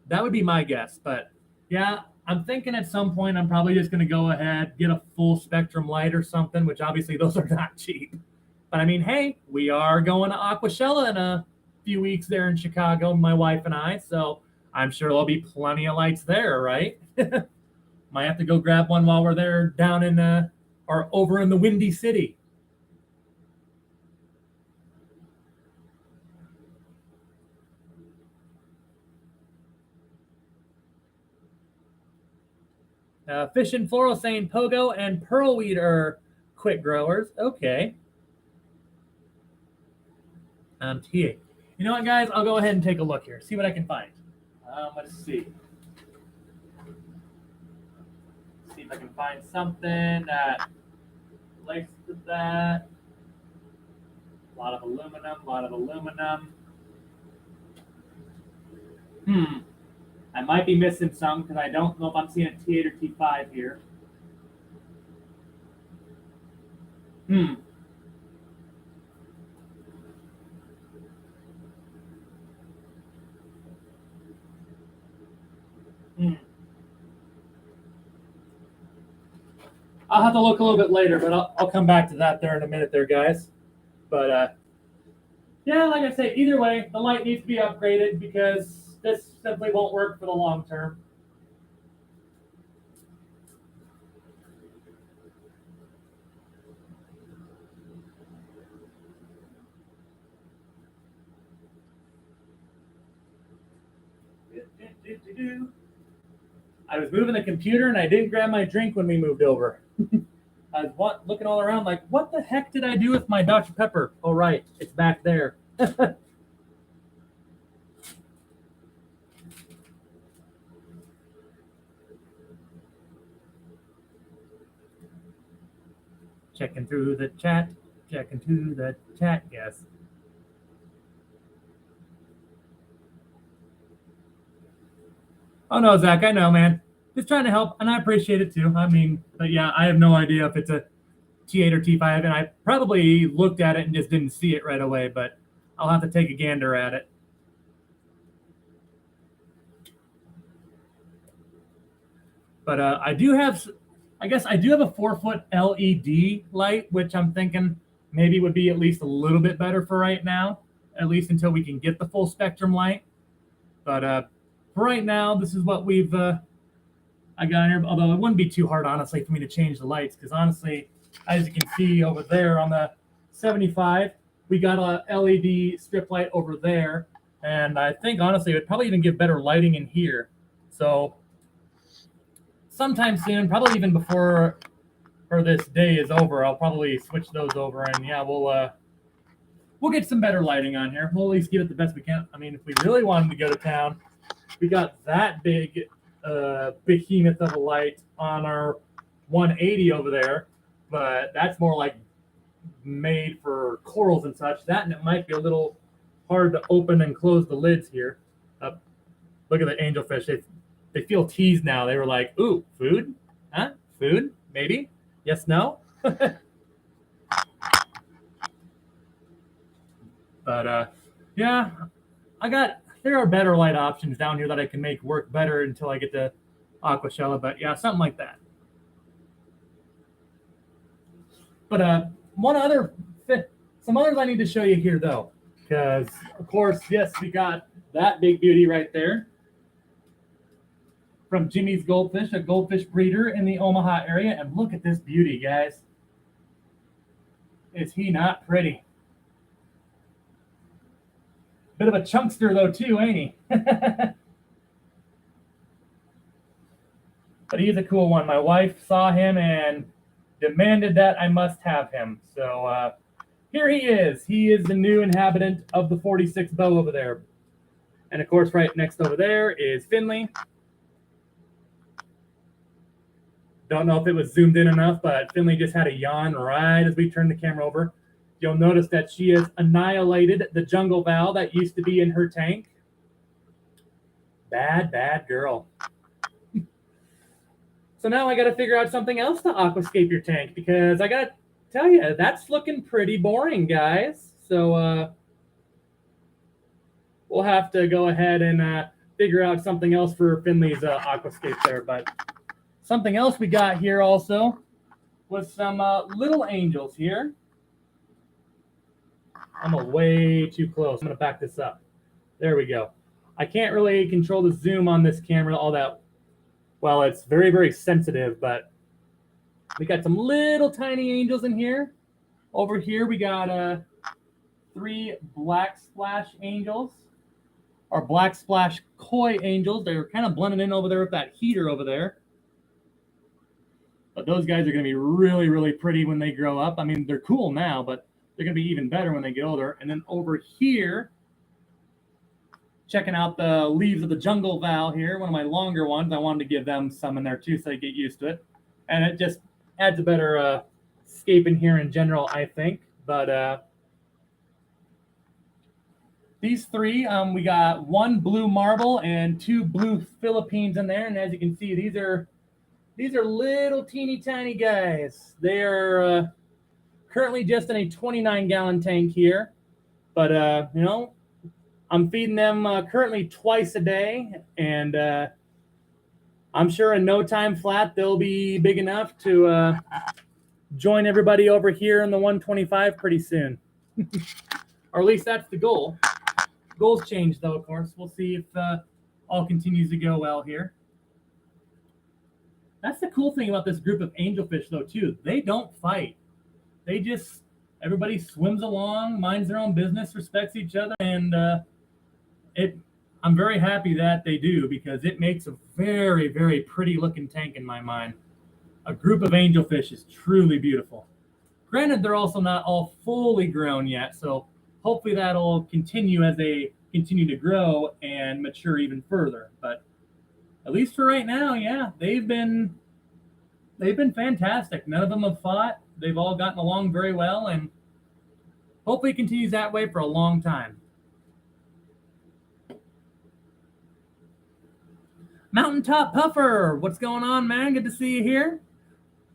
Speaker 1: my guess. But yeah, I'm thinking at some point I'm probably just going to go ahead, get a full spectrum light or something, which obviously those are not cheap. But I mean, hey, we are going to Aquashella in a few weeks there in Chicago, my wife and I. So I'm sure there'll be plenty of lights there, right? Might have to go grab one while we're there down in or over in the Windy City. Fish and Floral saying Pogo and Pearlweed are quick growers. Okay. TA. You know what, guys? I'll go ahead and take a look here. See what I can find. Let's see. See if I can find something that relates to that. A lot of aluminum. I might be missing some because I don't know if I'm seeing a T8 or T5 here. I'll have to look a little bit later, but I'll come back to that there in a minute there, guys. But yeah, like I say, either way, the light needs to be upgraded because this simply won't work for the long term. I was moving the computer and I didn't grab my drink when we moved over. I was looking all around like, what the heck did I do with my Dr. Pepper? Oh, right, it's back there. Checking through the chat, yes. Oh, no, Zach, I know, man. Just trying to help, and I appreciate it, too. I mean, but yeah, I have no idea if it's a T8 or T5, and I probably looked at it and just didn't see it right away, but I'll have to take a gander at it. But I guess I do have a 4-foot LED light, which I'm thinking maybe would be at least a little bit better for right now, at least until we can get the full spectrum light. But for right now, this is what we've I got here. Although it wouldn't be too hard, honestly, for me to change the lights, because honestly, as you can see over there on the 75, we got a LED strip light over there, and I think honestly it would probably even give better lighting in here. So sometime soon, probably even before this day is over, I'll probably switch those over, and yeah, we'll get some better lighting on here. We'll at least give it the best we can. I mean, if we really wanted to go to town, we got that big behemoth of a light on our 180 over there, but that's more like made for corals and such. That, and it might be a little hard to open and close the lids here. Look at the angelfish. They feel teased now. They were like, ooh, food? Huh? Food? Maybe? Yes, no? But yeah, there are better light options down here that I can make work better until I get to Aquashella, but yeah, something like that. But some others I need to show you here though, because of course, yes, we got that big beauty right there from Jimmy's Goldfish, a goldfish breeder in the Omaha area, and look at this beauty, guys. Is he not pretty? Bit of a chunkster though too, ain't he? But he's a cool one. My wife saw him and demanded that I must have him. So here he is. He is the new inhabitant of the 46 bow over there. And of course, right next over there is Finley. Don't know if it was zoomed in enough, but Finley just had a yawn right as we turned the camera over. You'll notice that she has annihilated the jungle vow that used to be in her tank. Bad, bad girl. So now I got to figure out something else to aquascape your tank, because I got to tell you, that's looking pretty boring, guys. So we'll have to go ahead and figure out something else for Finley's aquascape there. But something else we got here also was some little angels here. I'm way too close. I'm going to back this up. There we go. I can't really control the zoom on this camera all that well, it's very, very sensitive, but we got some little tiny angels in here. Over here, we got 3 black splash angels, or black splash koi angels. They're kind of blending in over there with that heater over there. But those guys are going to be really, really pretty when they grow up. I mean, they're cool now, but they're going to be even better when they get older. And then over here, checking out the leaves of the jungle val here, one of my longer ones. I wanted to give them some in there too so they get used to it. And it just adds a better scape in here in general, I think. But these 3, we got 1 blue marble and 2 blue Philippines in there. And as you can see, these are little teeny tiny guys. They are currently just in a 29-gallon tank here. But, you know, I'm feeding them currently twice a day. And I'm sure in no time flat, they'll be big enough to join everybody over here in the 125 pretty soon. Or at least that's the goal. Goals change, though, of course. We'll see if all continues to go well here. That's the cool thing about this group of angelfish, though, too. They don't fight. They just, everybody swims along, minds their own business, respects each other, and I'm very happy that they do because it makes a very, very pretty looking tank in my mind. A group of angelfish is truly beautiful. Granted, they're also not all fully grown yet, so hopefully that'll continue as they continue to grow and mature even further. But at least for right now, yeah, they've been fantastic. None of them have fought. They've all gotten along very well, and hopefully it continues that way for a long time. Mountaintop Puffer, what's going on, man? Good to see you here.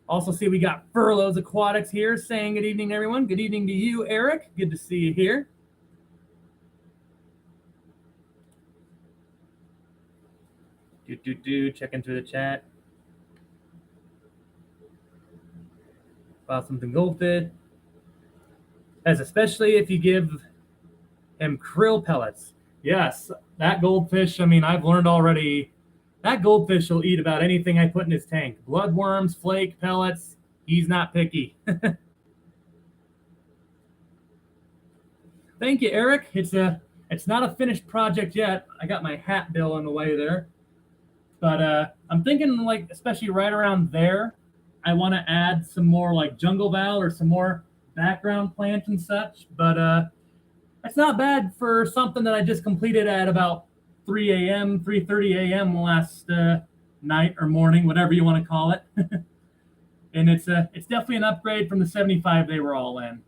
Speaker 1: Also see we got Furloughs Aquatics here saying good evening, everyone. Good evening to you, Eric. Good to see you here. Checking through the chat. About something goldfish. As especially if you give him krill pellets. Yes, that goldfish, I mean, I've learned already, that goldfish will eat about anything I put in his tank. Bloodworms, flake, pellets, he's not picky. Thank you, Eric. It's not a finished project yet. I got my hat bill on the way there. But I'm thinking, like, especially right around there, I want to add some more, like, jungle val or some more background plants and such. But it's not bad for something that I just completed at about 3 a.m., 3:30 a.m. last night or morning, whatever you want to call it. And it's definitely an upgrade from the 75 they were all in.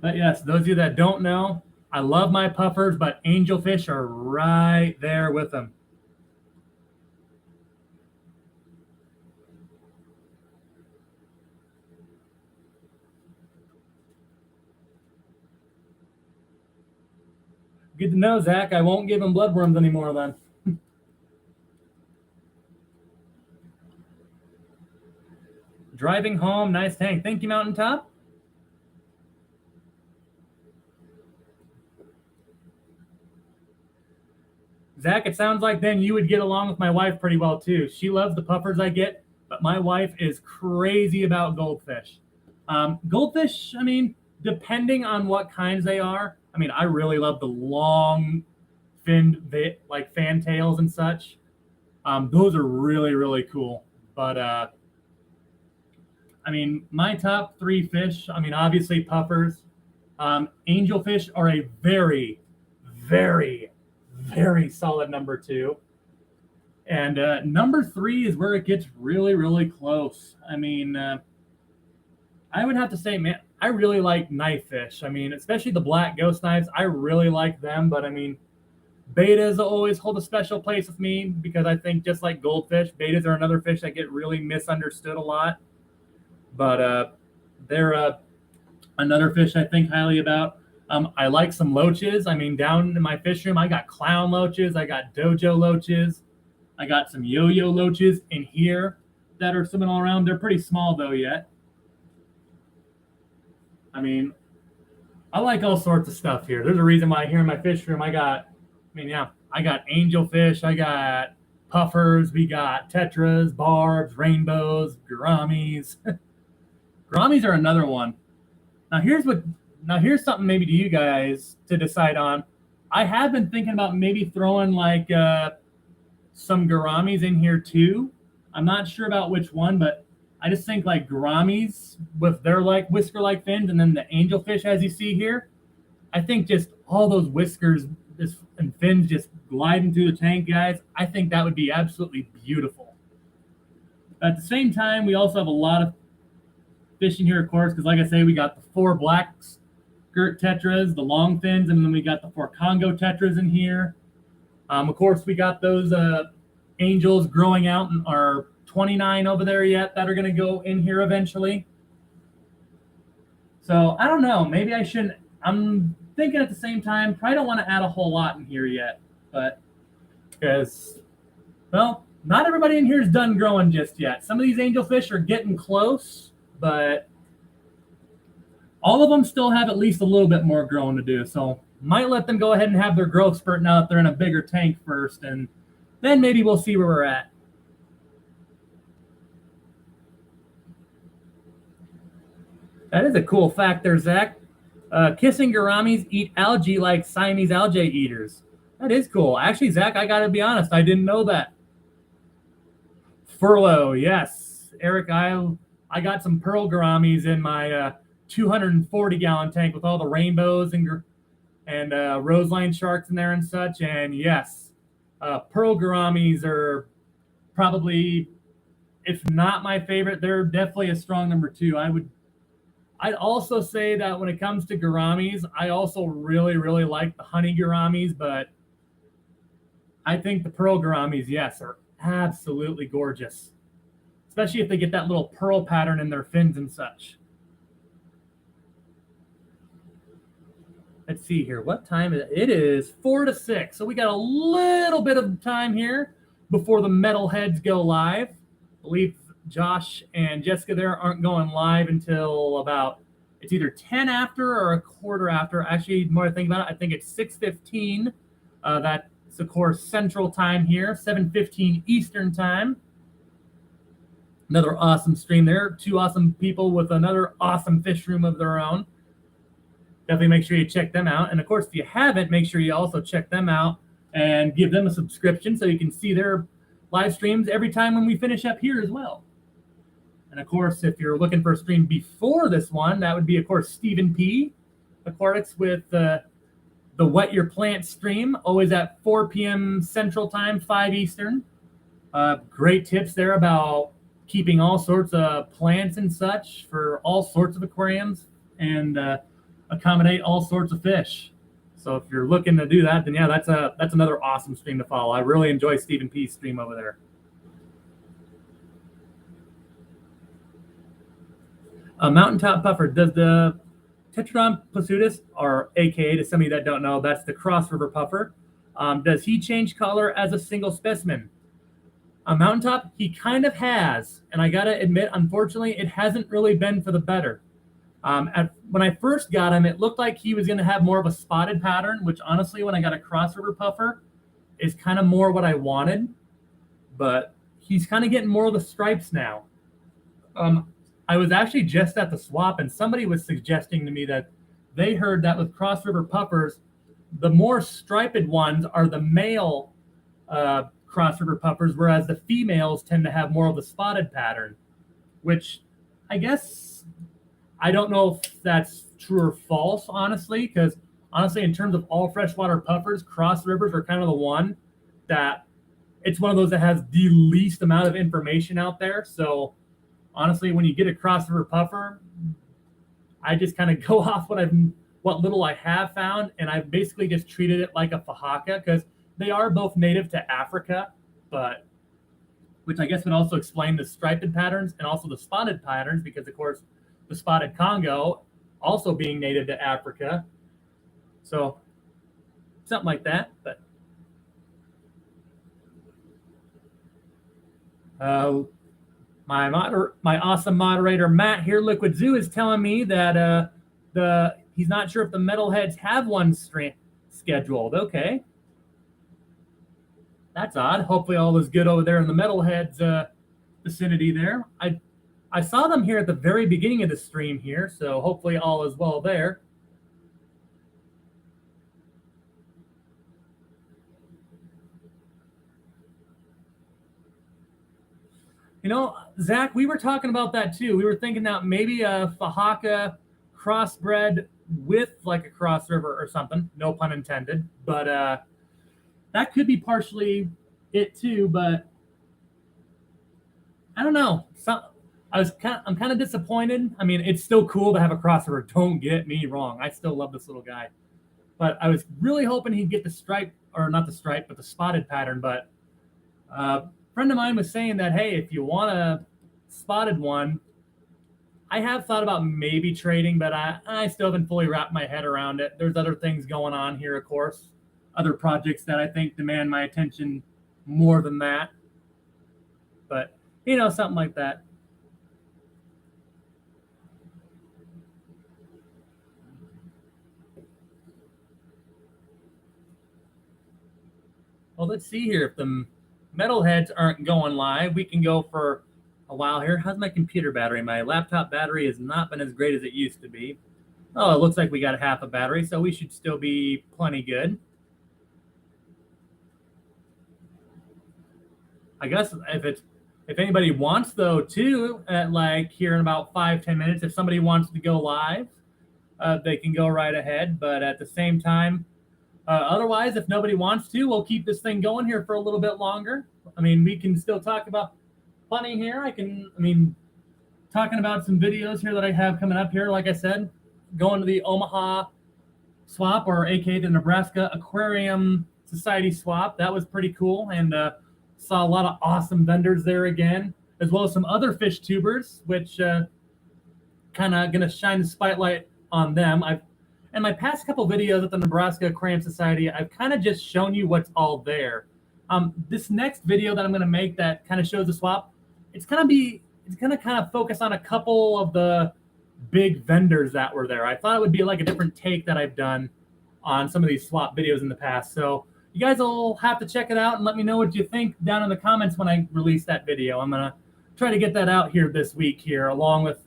Speaker 1: But yes, those of you that don't know, I love my puffers, but angelfish are right there with them. Good to know, Zach. I won't give him bloodworms anymore then. Driving home, nice tank. Thank you, Mountaintop. Zach, it sounds like then you would get along with my wife pretty well too. She loves the puffers I get, but my wife is crazy about goldfish. Goldfish, I mean, depending on what kinds they are, I mean, I really love the long finned, like fantails and such. Those are really, really cool. But, I mean, my top 3 fish, I mean, obviously puffers. Angelfish are a very, very, very solid number 2. And number 3 is where it gets really, really close. I mean, I would have to say, man, I really like knife fish. I mean, especially the black ghost knives. I really like them. But, I mean, betas always hold a special place with me because I think just like goldfish, betas are another fish that get really misunderstood a lot. But they're another fish I think highly about. I like some loaches. I mean, down in my fish room, I got clown loaches. I got dojo loaches. I got some yo-yo loaches in here that are swimming all around. They're pretty small, though, yet. I mean, I like all sorts of stuff here. There's a reason why here in my fish room I mean, yeah, I got angelfish, I got puffers, we got tetras, barbs, rainbows, gouramis. Gouramis are another one. Now here's something maybe to you guys to decide on. I have been thinking about maybe throwing like some gouramis in here too. I'm not sure about which one, but I just think like gouramis with their like whisker-like fins, and then the angelfish as you see here. I think just all those whiskers and fins just gliding through the tank, guys. I think that would be absolutely beautiful. At the same time, we also have a lot of fish in here, of course, because like I say, we got the 4 black skirt tetras, the long fins, and then we got the 4 Congo tetras in here. Of course, we got those angels growing out and are 29 over there yet that are going to go in here eventually. So I don't know. Maybe I shouldn't. I'm thinking at the same time, probably don't want to add a whole lot in here yet, but because, well, not everybody in here is done growing just yet. Some of these angelfish are getting close, but all of them still have at least a little bit more growing to do. So might let them go ahead and have their growth spurt now that they're in a bigger tank first, and then maybe we'll see where we're at. That is a cool fact there, Zach. Kissing gouramis eat algae like Siamese algae eaters. That is cool. Actually, Zach, I got to be honest, I didn't know that. Furlough, yes. Eric, I got some pearl gouramis in my 240-gallon tank with all the rainbows and roseline sharks in there and such. And yes, pearl gouramis are probably, if not my favorite, they're definitely a strong number 2. I'd also say that when it comes to gouramis, I also really, really like the honey gouramis, but I think the pearl gouramis, yes, are absolutely gorgeous, especially if they get that little pearl pattern in their fins and such. Let's see here. What time is it? It is 4 to 6, so we got a little bit of time here before the metalheads go live. I believe Josh and Jessica there aren't going live until about, it's either 10 after or a quarter after. Actually, the more I think about it, I think it's 6:15. That's, of course, Central Time here, 7:15 Eastern Time. Another awesome stream there. 2 awesome people with another awesome fish room of their own. Definitely make sure you check them out. And, of course, if you haven't, make sure you also check them out and give them a subscription so you can see their live streams every time when we finish up here as well. And, of course, if you're looking for a stream before this one, that would be, of course, Stephen P. Aquatics with the Wet Your Plant stream, always at 4 p.m. Central Time, 5 Eastern. Great tips there about keeping all sorts of plants and such for all sorts of aquariums and accommodate all sorts of fish. So if you're looking to do that, then yeah, that's another awesome stream to follow. I really enjoy Stephen P's stream over there. Mountaintop Puffer, does the Tetradon placidus, or AKA to somebody that don't know, that's the Cross River Puffer, does he change color as a single specimen? Mountaintop, he kind of has, and I gotta admit, unfortunately, it hasn't really been for the better. When I first got him, it looked like he was going to have more of a spotted pattern, which honestly, when I got a Cross River Puffer, is kind of more what I wanted. But he's kind of getting more of the stripes now. I was actually just at the swap, and somebody was suggesting to me that they heard that with Cross River Puffers, the more striped ones are the male Cross River Puffers, whereas the females tend to have more of the spotted pattern, which I guess I don't know if that's true or false, honestly, because honestly, in terms of all freshwater puffers, Cross Rivers are kind of the one that it's one of those that has the least amount of information out there. So honestly, when you get a Cross River Puffer, I just kind of go off what little I have found, and I basically just treated it like a Fahaka because they are both native to Africa, but which I guess would also explain the striped patterns and also the spotted patterns, because of course the spotted Congo also being native to Africa. So something like that. But my awesome moderator Matt here, Liquid Zoo, is telling me that he's not sure if the metalheads have one scheduled. Okay. That's odd. Hopefully all is good over there in the metalheads vicinity there. I saw them here at the very beginning of the stream here, so hopefully all is well there. You know, Zach, we were talking about that too. We were thinking that maybe a Fahaka crossbred with like a cross river or something. No pun intended. But that could be partially it too. But I don't know. I'm kind of disappointed. I mean, it's still cool to have a cross river. Don't get me wrong. I still love this little guy. But I was really hoping he'd get the stripe, or not the stripe, but the spotted pattern. But friend of mine was saying that, hey, if you want a spotted one, I have thought about maybe trading, but I still haven't fully wrapped my head around it. There's other things going on here, of course, other projects that I think demand my attention more than that. But, you know, something like that. Well, let's see here. If the metalheads aren't going live, we can go for a while here. How's my computer battery? My laptop battery has not been as great as it used to be. Oh, it looks like we got half a battery, so we should still be plenty good. I guess if anybody wants though too, at like here in about 5-10 minutes, if somebody wants to go live, they can go right ahead. But at the same time, otherwise, if nobody wants to, we'll keep this thing going here for a little bit longer. I mean, we can still talk about plenty here. Talking about some videos here that I have coming up here. Like I said, going to the Omaha swap, or aka the Nebraska Aquarium Society swap. That was pretty cool, and saw a lot of awesome vendors there again, as well as some other fish tubers, which kind of going to shine the spotlight on them. In my past couple videos at the Nebraska Aquarium Society, I've kind of just shown you what's all there. This next video that I'm going to make that kind of shows the swap, it's going to kind of focus on a couple of the big vendors that were there. I thought it would be like a different take that I've done on some of these swap videos in the past. So you guys will have to check it out and let me know what you think down in the comments when I release that video. I'm going to try to get that out here this week here, along with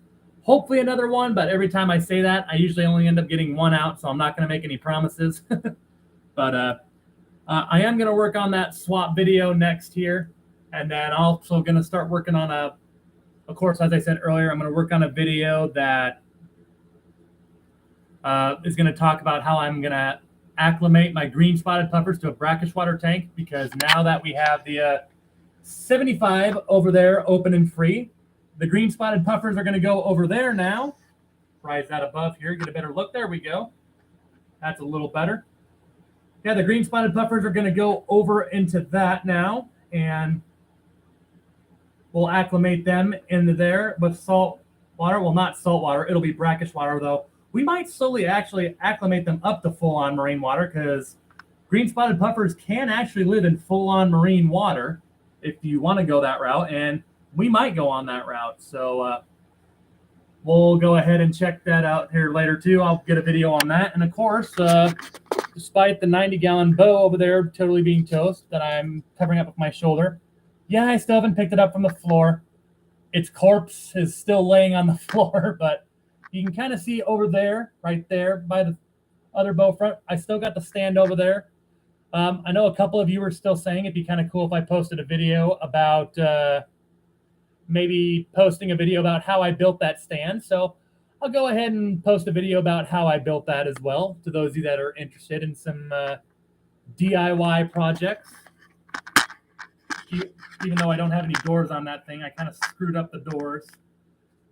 Speaker 1: hopefully another one. But every time I say that, I usually only end up getting one out, so I'm not going to make any promises. But I am going to work on that swap video next here. And then also going to start working on of course, as I said earlier, I'm going to work on a video that is going to talk about how I'm going to acclimate my green spotted puffers to a brackish water tank, because now that we have the 75 over there open and free, the green spotted puffers are going to go over there now. Rise that above here, get a better look. There we go. That's a little better. Yeah, the green spotted puffers are going to go over into that now, and we'll acclimate them into there with salt water. Well, not salt water. It'll be brackish water, though. We might slowly actually acclimate them up to full-on marine water, because green spotted puffers can actually live in full-on marine water if you want to go that route, and we might go on that route. So we'll go ahead and check that out here later too. I'll get a video on that. And of course, despite the 90-gallon bow over there totally being toast that I'm covering up with my shoulder, yeah, I still haven't picked it up from the floor. Its corpse is still laying on the floor, but you can kind of see over there, right there by the other bow front, I still got the stand over there. I know a couple of you are still saying it'd be kind of cool if I posted a video about maybe posting a video about how I built that stand. So I'll go ahead and post a video about how I built that as well, to those of you that are interested in some DIY projects. Even though I don't have any doors on that thing, I kind of screwed up the doors.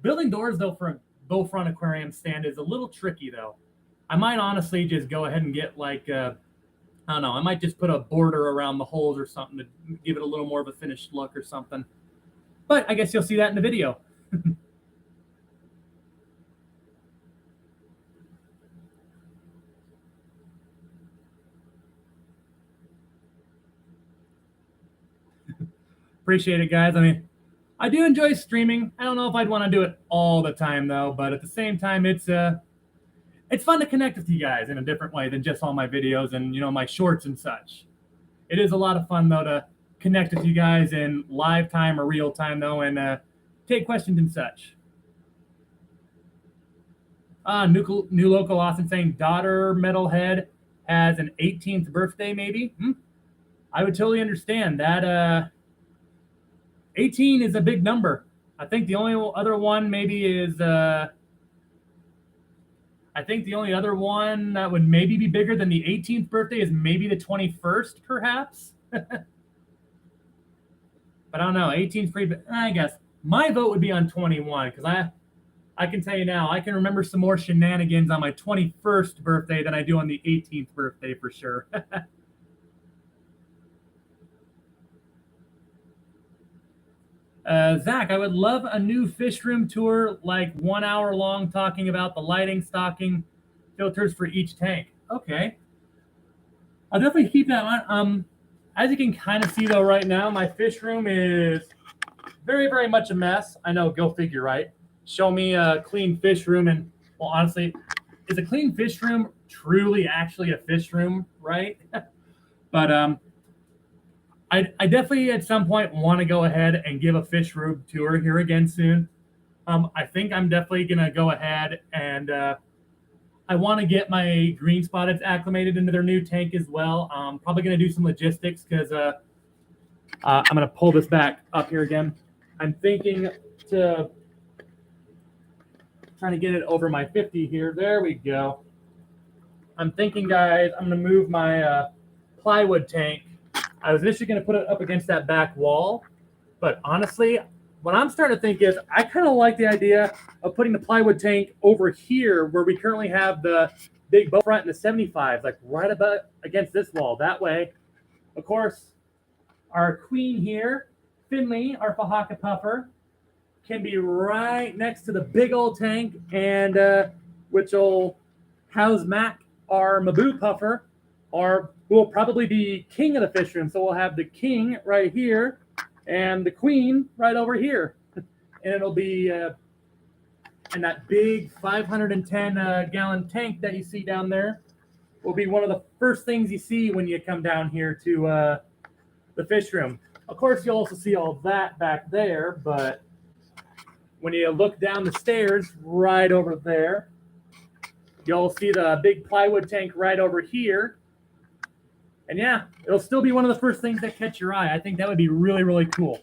Speaker 1: Building doors, though, for a bow front aquarium stand is a little tricky, though. I might honestly just go ahead and get like, I don't know, I might just put a border around the holes or something to give it a little more of a finished look or something. But I guess you'll see that in the video. Appreciate it, guys. I mean, I do enjoy streaming. I don't know if I'd want to do it all the time, though. But at the same time, it's fun to connect with you guys in a different way than just all my videos and, you know, my shorts and such. It is a lot of fun, though, to connect with you guys in live time or real time, though, and take questions and such. New local Austin saying daughter metalhead has an 18th birthday, maybe. I would totally understand that. 18 is a big number. I think the only other one maybe is. I think the only other one that would maybe be bigger than the 18th birthday is maybe the 21st, perhaps. But I don't know. 18 is pretty. I guess my vote would be on 21 because I can tell you now, I can remember some more shenanigans on my 21st birthday than I do on the 18th birthday for sure. Zach, I would love a new fish room tour, like 1 hour long, talking about the lighting, stocking, filters for each tank. Okay. I'll definitely keep that on. As you can kind of see, though, right now, my fish room is very, very much a mess. I know, go figure, right? Show me a clean fish room, and, well, honestly, is a clean fish room truly actually a fish room, right? But I definitely at some point want to go ahead and give a fish room tour here again soon. I think I'm definitely going to go ahead and I want to get my green spotteds acclimated into their new tank as well. Probably going to do some logistics because I'm going to pull this back up here again. I'm thinking to trying to get it over my 50 here. There we go. I'm thinking, guys, I'm going to move my plywood tank. I was initially going to put it up against that back wall, but honestly, what I'm starting to think is I kind of like the idea of putting the plywood tank over here where we currently have the big boat front and the 75s, like right about against this wall. That way, of course, our queen here, Finley, our Fahaka puffer, can be right next to the big old tank, and which will house Mac, our Mabu puffer, or who will probably be king of the fish room. So we'll have the king right here and the queen right over here. And it'll be and that big 510 gallon tank that you see down there will be one of the first things you see when you come down here to the fish room. Of course, you'll also see all that back there, but when you look down the stairs right over there, you'll see the big plywood tank right over here. And yeah, it'll still be one of the first things that catch your eye. I think that would be really, really cool.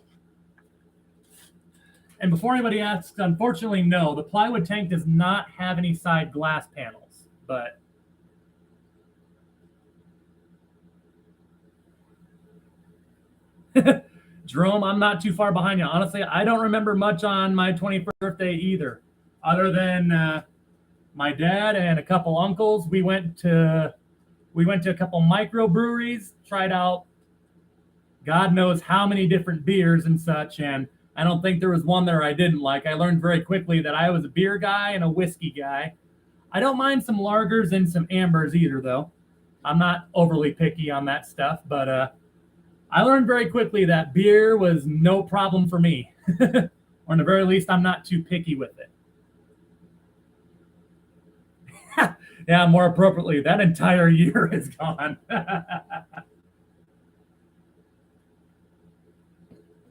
Speaker 1: And before anybody asks, unfortunately, no, the plywood tank does not have any side glass panels. But Jerome, I'm not too far behind you. Honestly, I don't remember much on my 21st birthday either, other than my dad and a couple uncles. We went to a couple microbreweries, tried out God knows how many different beers and such, and I don't think there was one there I didn't like. I learned very quickly that I was a beer guy and a whiskey guy. I don't mind some lagers and some ambers either, though. I'm not overly picky on that stuff, but I learned very quickly that beer was no problem for me. Or in the very least, I'm not too picky with it. Yeah, more appropriately, that entire year is gone.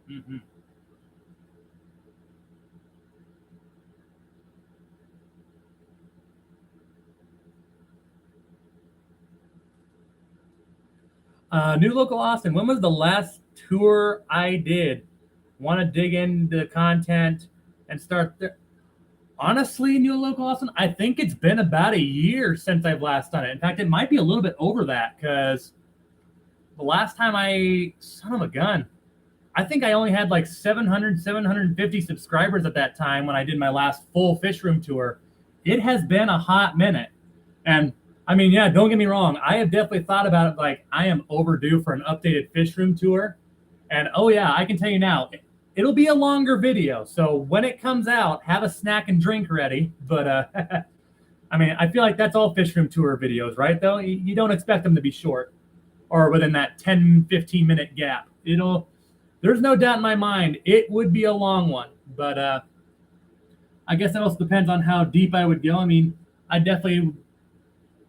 Speaker 1: Mm-hmm. New local Austin. When was the last tour I did? Want to dig into content and start there? Honestly, New local Austin, I think it's been about a year since I've last done it. In fact, it might be a little bit over that because the last time son of a gun, I think I only had like 700, 750 subscribers at that time when I did my last full fish room tour. It has been a hot minute. And I mean, yeah, don't get me wrong. I have definitely thought about it like I am overdue for an updated fish room tour. And oh yeah, I can tell you now, it'll be a longer video. So when it comes out, have a snack and drink ready. But I mean, I feel like that's all fish room tour videos, right? Though you don't expect them to be short or within that 10, 15-minute gap. There's no doubt in my mind it would be a long one. But I guess that also depends on how deep I would go. I mean, I definitely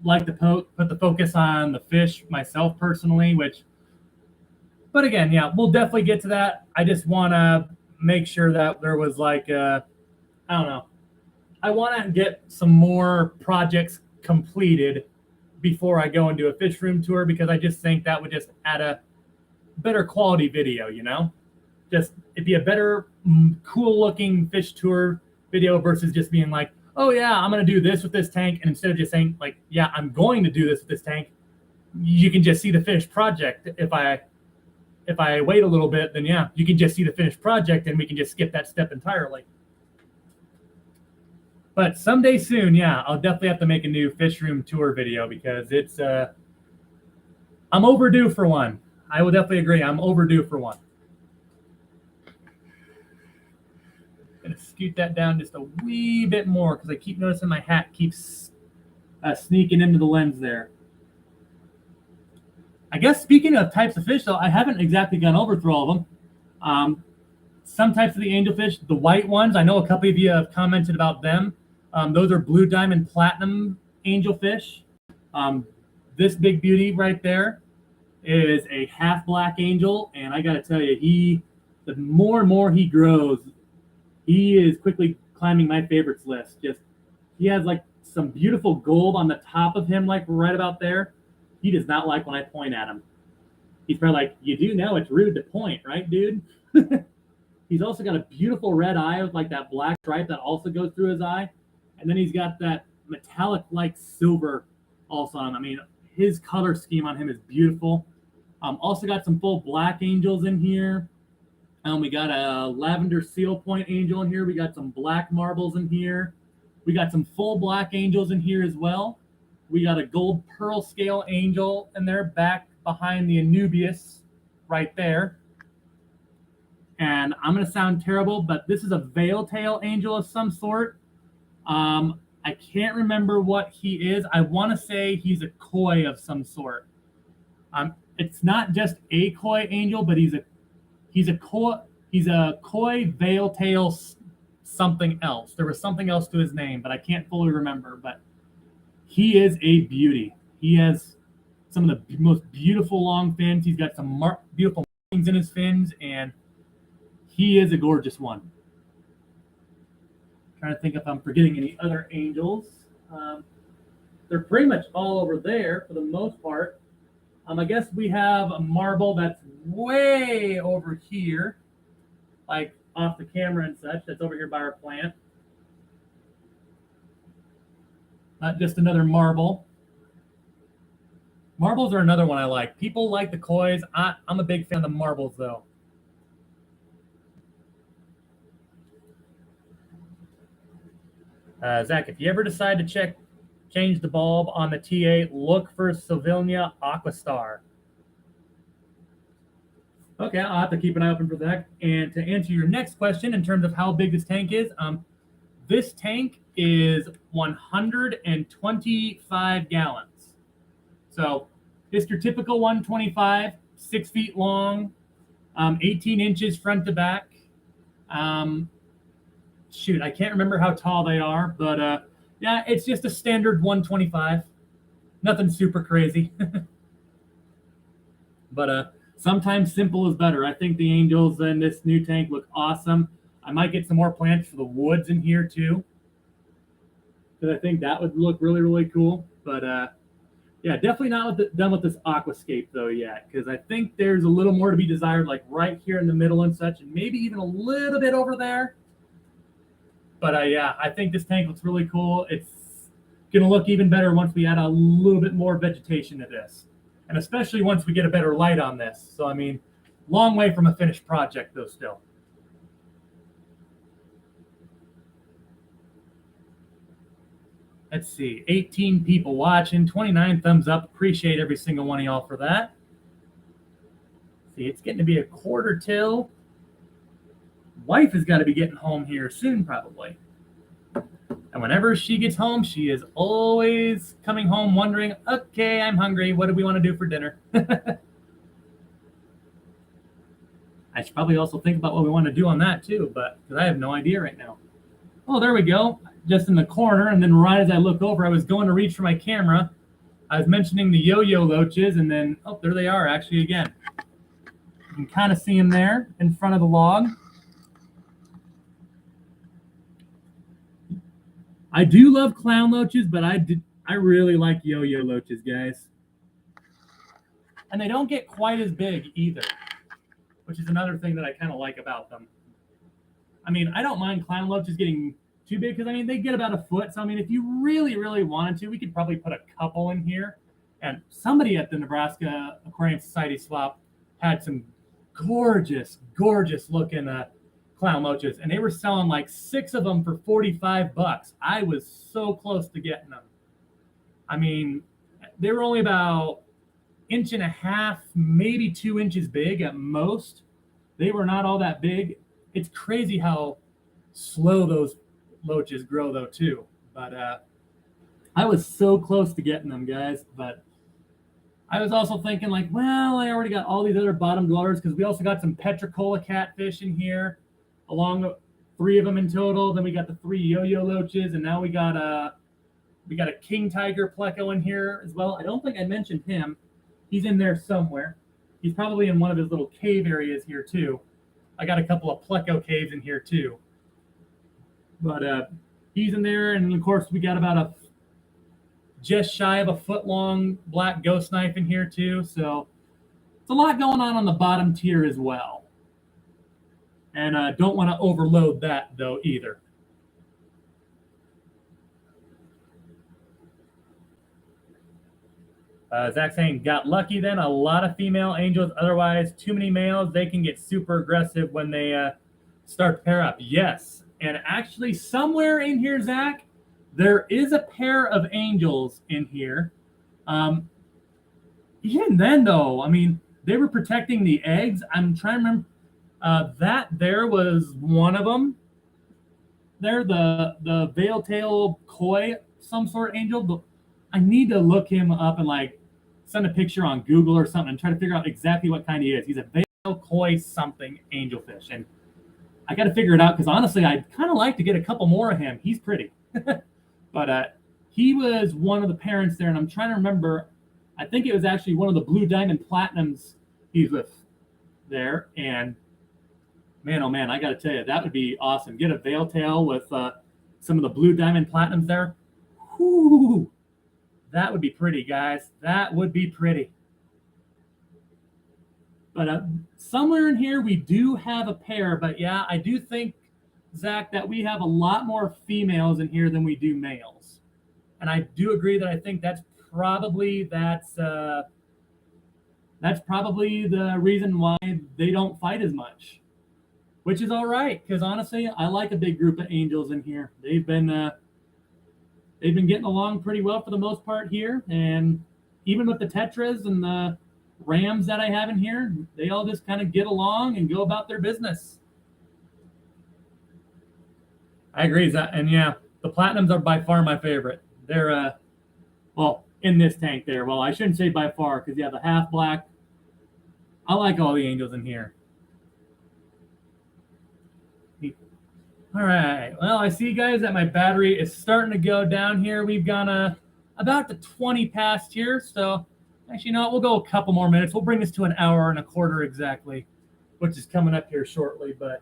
Speaker 1: like to put the focus on the fish myself personally, which But again, yeah, we'll definitely get to that. I just want to make sure that there was like, I don't know. I want to get some more projects completed before I go and do a fish room tour, because I just think that would just add a better quality video, you know? Just, it'd be a better, cool looking fish tour video versus just being like, oh yeah, I'm going to do this with this tank. And instead of just saying like, yeah, I'm going to do this with this tank, you can just see the finished project. If I wait a little bit, then yeah, you can just see the finished project and we can just skip that step entirely. But someday soon, yeah, I'll definitely have to make a new fish room tour video, because it's, I'm overdue for one. I will definitely agree. I'm overdue for one. I'm gonna scoot that down just a wee bit more because I keep noticing my hat keeps sneaking into the lens there. I guess speaking of types of fish, though, I haven't exactly gone over through all of them. Some types of the angelfish, the white ones, I know a couple of you have commented about them. Those are blue diamond platinum angelfish. This big beauty right there is a half black angel, and I gotta tell you, the more and more he grows, he is quickly climbing my favorites list. Just, he has like some beautiful gold on the top of him, like right about there. He does not like when I point at him. He's probably like, you do know it's rude to point, right, dude? He's also got a beautiful red eye with like that black stripe that also goes through his eye. And then he's got that metallic-like silver also on him. I mean, his color scheme on him is beautiful. Also got some full black angels in here. We got a lavender seal point angel in here. We got some black marbles in here. We got some full black angels in here as well. We got a gold pearl scale angel in there back behind the Anubias right there. And I'm going to sound terrible, but this is a veil tail angel of some sort. I can't remember what he is. I want to say he's a koi of some sort. It's not just a koi angel, but he's a koi veil tail something else. There was something else to his name, but I can't fully remember. But he is a beauty. He has some of the most beautiful long fins. He's got some beautiful markings in his fins, and he is a gorgeous one. Trying to think if I'm forgetting any other angels. They're pretty much all over there for the most part. I guess we have a marble that's way over here, like off the camera and such. That's over here by our plant. Just another marble. Marbles are another one I like. People like the kois. I'm a big fan of the marbles, though. Zach, if you ever decide to change the bulb on the T8, look for Sylvania Aquastar. Okay, I'll have to keep an eye open for that. And to answer your next question in terms of how big this tank is, this tank is 125 gallons. So it's your typical 125, 6 feet long, 18 inches front to back. Shoot, I can't remember how tall they are, but yeah, it's just a standard 125. Nothing super crazy. But sometimes simple is better. I think the angels in this new tank look awesome. I might get some more plants for the woods in here too, because I think that would look really, really cool. But yeah, definitely not done with this aquascape though yet, because I think there's a little more to be desired, like right here in the middle and such, and maybe even a little bit over there. But yeah, I think this tank looks really cool. It's going to look even better once we add a little bit more vegetation to this, and especially once we get a better light on this. So, I mean, long way from a finished project, though, still. Let's see, 18 people watching, 29 thumbs up. Appreciate every single one of y'all for that. See, it's getting to be a quarter till. Wife has got to be getting home here soon, probably. And whenever she gets home, she is always coming home wondering, okay, I'm hungry. What do we want to do for dinner? I should probably also think about what we want to do on that too, but because I have no idea right now. Oh, there we go. Just in the corner. And then right as I look over, I was going to reach for my camera. I was mentioning the yo-yo loaches, and then, oh, there they are actually again. can kind of see him there in front of the log. I do love clown loaches, but I really like yo-yo loaches, guys. And they don't get quite as big either, which is another thing that I kind of like about them. I mean, I don't mind clown loaches getting too big because, I mean, they get about a foot. So, I mean, if you really, really wanted to, we could probably put a couple in here. And somebody at the Nebraska Aquarium Society swap had some gorgeous, gorgeous looking clown loaches. And they were selling like 6 of them for $45. I was so close to getting them. I mean, they were only about 1.5 inches, maybe 2 inches big at most. They were not all that big. It's crazy how slow those loaches grow, though, too. But I was so close to getting them, guys. But I was also thinking, like, well, I already got all these other bottom dwellers because we also got some Petricola catfish in here, along with 3 of them in total. Then we got the 3 yo-yo loaches, and now we got a king tiger pleco in here as well. I don't think I mentioned him. He's in there somewhere. He's probably in one of his little cave areas here, too. I got a couple of pleco caves in here, too. But he's in there, and, of course, we got about just shy of a foot-long black ghost knife in here, too. So it's a lot going on the bottom tier as well. And don't want to overload that, though, either. Zach saying, got lucky then. A lot of female angels. Otherwise, too many males. They can get super aggressive when they start to pair up. Yes. And actually, somewhere in here, Zach, there is a pair of angels in here. Even then, though, I mean, they were protecting the eggs. I'm trying to remember. That there was one of them. There, the veil tail koi, some sort of angel. But I need to look him up and like send a picture on Google or something and try to figure out exactly what kind he is. He's a veil koi something angelfish, and I got to figure it out because honestly, I'd kind of like to get a couple more of him. He's pretty, but he was one of the parents there, and I'm trying to remember. I think it was actually one of the blue diamond platinums he's with there, and man, oh man, I got to tell you, that would be awesome. Get a veil tail with some of the blue diamond platinums there. Whoo! That would be pretty, guys. That would be pretty. But somewhere in here, we do have a pair. But yeah, I do think, Zach, that we have a lot more females in here than we do males. And I do agree that I think that's probably the reason why they don't fight as much. Which is all right, because honestly, I like a big group of angels in here. They've been getting along pretty well for the most part here, and even with the tetras and the rams that I have in here, they all just kind of get along and go about their business. I agree, and yeah, the platinums are by far my favorite. They're well, in this tank there. Well, I shouldn't say by far, because yeah, the half black. I like all the angels in here. All right. Well, I see, guys, that my battery is starting to go down here. We've gone about the 20 past here. So, actually, you know what? We'll go a couple more minutes. We'll bring this to an hour and a quarter exactly, which is coming up here shortly. But,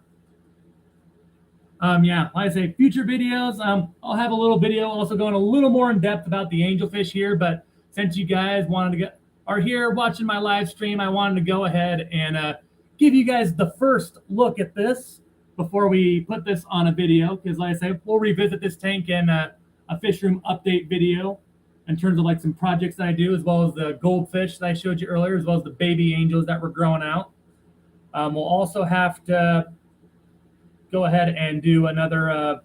Speaker 1: yeah, like I say, future videos, I'll have a little video also going a little more in depth about the angelfish here. But since you guys are here watching my live stream, I wanted to go ahead and give you guys the first look at this before we put this on a video, because like I say, we'll revisit this tank in a fish room update video in terms of like some projects that I do, as well as the goldfish that I showed you earlier, as well as the baby angels that were growing out. We'll also have to go ahead and do another,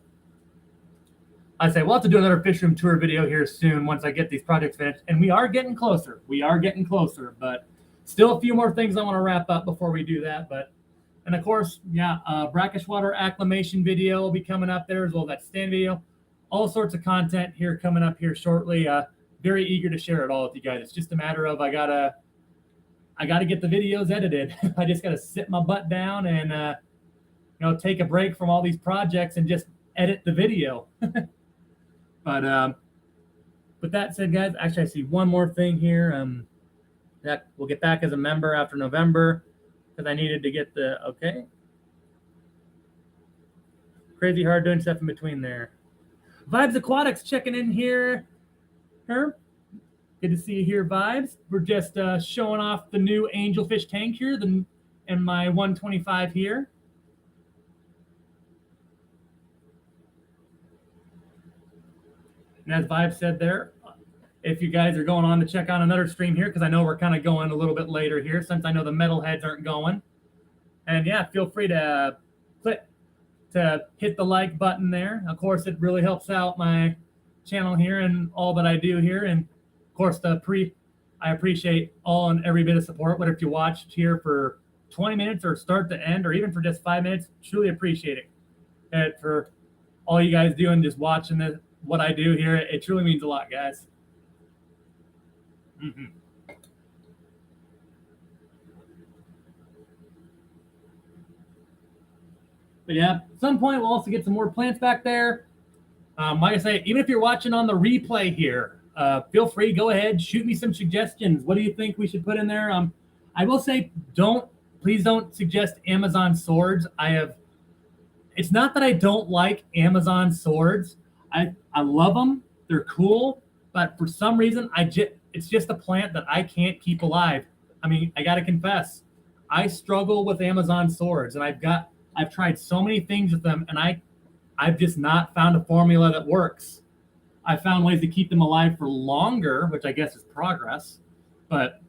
Speaker 1: we'll have to do another fish room tour video here soon once I get these projects finished. And we are getting closer. But still a few more things I want to wrap up before we do that. And of course, yeah, brackish water acclimation video will be coming up there, as well as that stand video. All sorts of content here coming up here shortly. Very eager to share it all with you guys. It's just a matter of I gotta get the videos edited. I just gotta sit my butt down and take a break from all these projects and just edit the video. But with that said, guys, actually I see one more thing here. That we'll get back as a member after November. because I needed to get the, okay. Crazy hard doing stuff in between there. Vibes Aquatics checking in here. Good to see you here, Vibes. We're just showing off the new Angelfish tank here, and my 125 here. And as Vibes said there, if you guys are going on to check out another stream here, because I know we're kind of going a little bit later here, since I know the metalheads aren't going. And yeah, feel free to hit the like button there. Of course, it really helps out my channel here and all that I do here. And of course, I appreciate all and every bit of support. Whether if you watched here for 20 minutes or start to end, or even for just 5 minutes, truly appreciate it. And for all you guys doing, just watching what I do here, it truly means a lot, guys. But yeah, at some point we'll also get some more plants back there. Like I say, even if you're watching on the replay here, feel free, go ahead, shoot me some suggestions. What do you think we should put in there? I will say, please don't suggest Amazon swords. It's not that I don't like Amazon swords. I love them. They're cool, but for some reason, it's just a plant that I can't keep alive. I mean, I got to confess, I struggle with Amazon swords, and I've tried so many things with them, and I've just not found a formula that works. I found ways to keep them alive for longer, which I guess is progress, but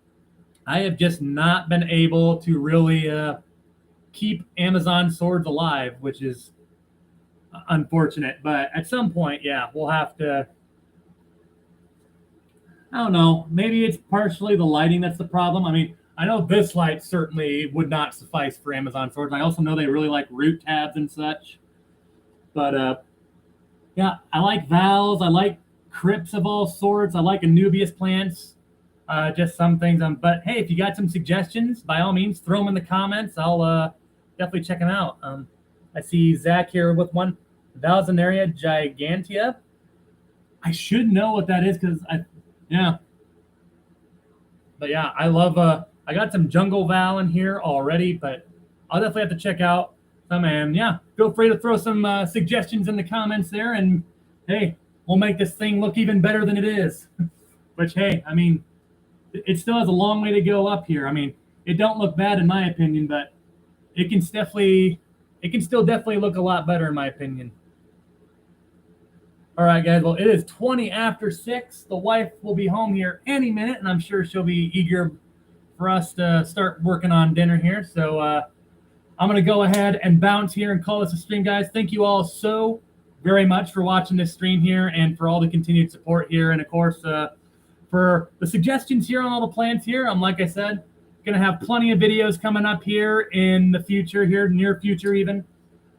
Speaker 1: I have just not been able to really keep Amazon swords alive, which is unfortunate. But at some point, yeah, we'll have to, I don't know, maybe it's partially the lighting that's the problem. I mean, I know this light certainly would not suffice for Amazon swords. I also know they really like root tabs and such. But yeah, I like Vals. I like Crypts of all sorts. I like Anubias plants. Just some things. But hey, if you got some suggestions, by all means, throw them in the comments. I'll definitely check them out. I see Zach here with one. Valsinaria gigantea. I should know what that is because yeah. But yeah, I love, I got some Jungle Val in here already, but I'll definitely have to check out some. And yeah, feel free to throw some suggestions in the comments there. And hey, we'll make this thing look even better than it is. Which, hey, I mean, it still has a long way to go up here. I mean, it don't look bad in my opinion, but it can still definitely look a lot better in my opinion. All right, guys. Well, it is 20 after 6. The wife will be home here any minute, and I'm sure she'll be eager for us to start working on dinner here. So I'm going to go ahead and bounce here and call this a stream, guys. Thank you all so very much for watching this stream here and for all the continued support here. And, of course, for the suggestions here on all the plants here, like I said, going to have plenty of videos coming up here in the future here, near future even.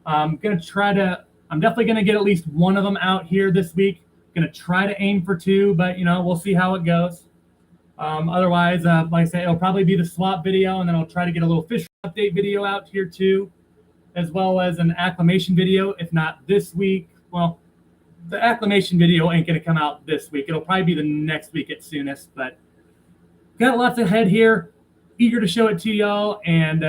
Speaker 1: I'm definitely going to get at least one of them out here this week. Going to try to aim for 2, but, we'll see how it goes. Otherwise, like I say, it'll probably be the swap video, and then I'll try to get a little fish update video out here too, as well as an acclimation video, if not this week. Well, the acclimation video ain't going to come out this week. It'll probably be the next week at soonest, but got lots ahead here. Eager to show it to y'all, and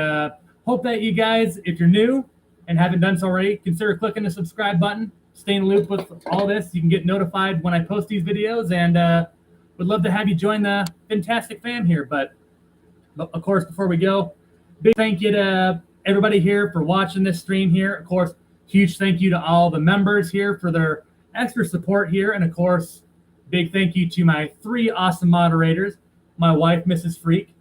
Speaker 1: hope that you guys, if you're new and haven't done so already, consider clicking the subscribe button. Stay in the loop with all this. You can get notified when I post these videos, and would love to have you join the Fintastic fam here. But of course, before we go, big thank you to everybody here for watching this stream here. Of course, huge thank you to all the members here for their extra support here. And of course, big thank you to my 3 awesome moderators, my wife, Mrs. Freak.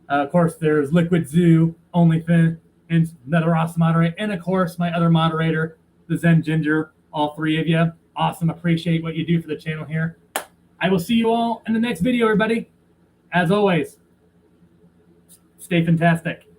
Speaker 1: Of course, there's Liquid Zoo, OnlyFin, and another awesome moderator. And of course, my other moderator, the Zen Ginger, all 3 of you. Awesome. Appreciate what you do for the channel here. I will see you all in the next video, everybody. As always, stay fantastic.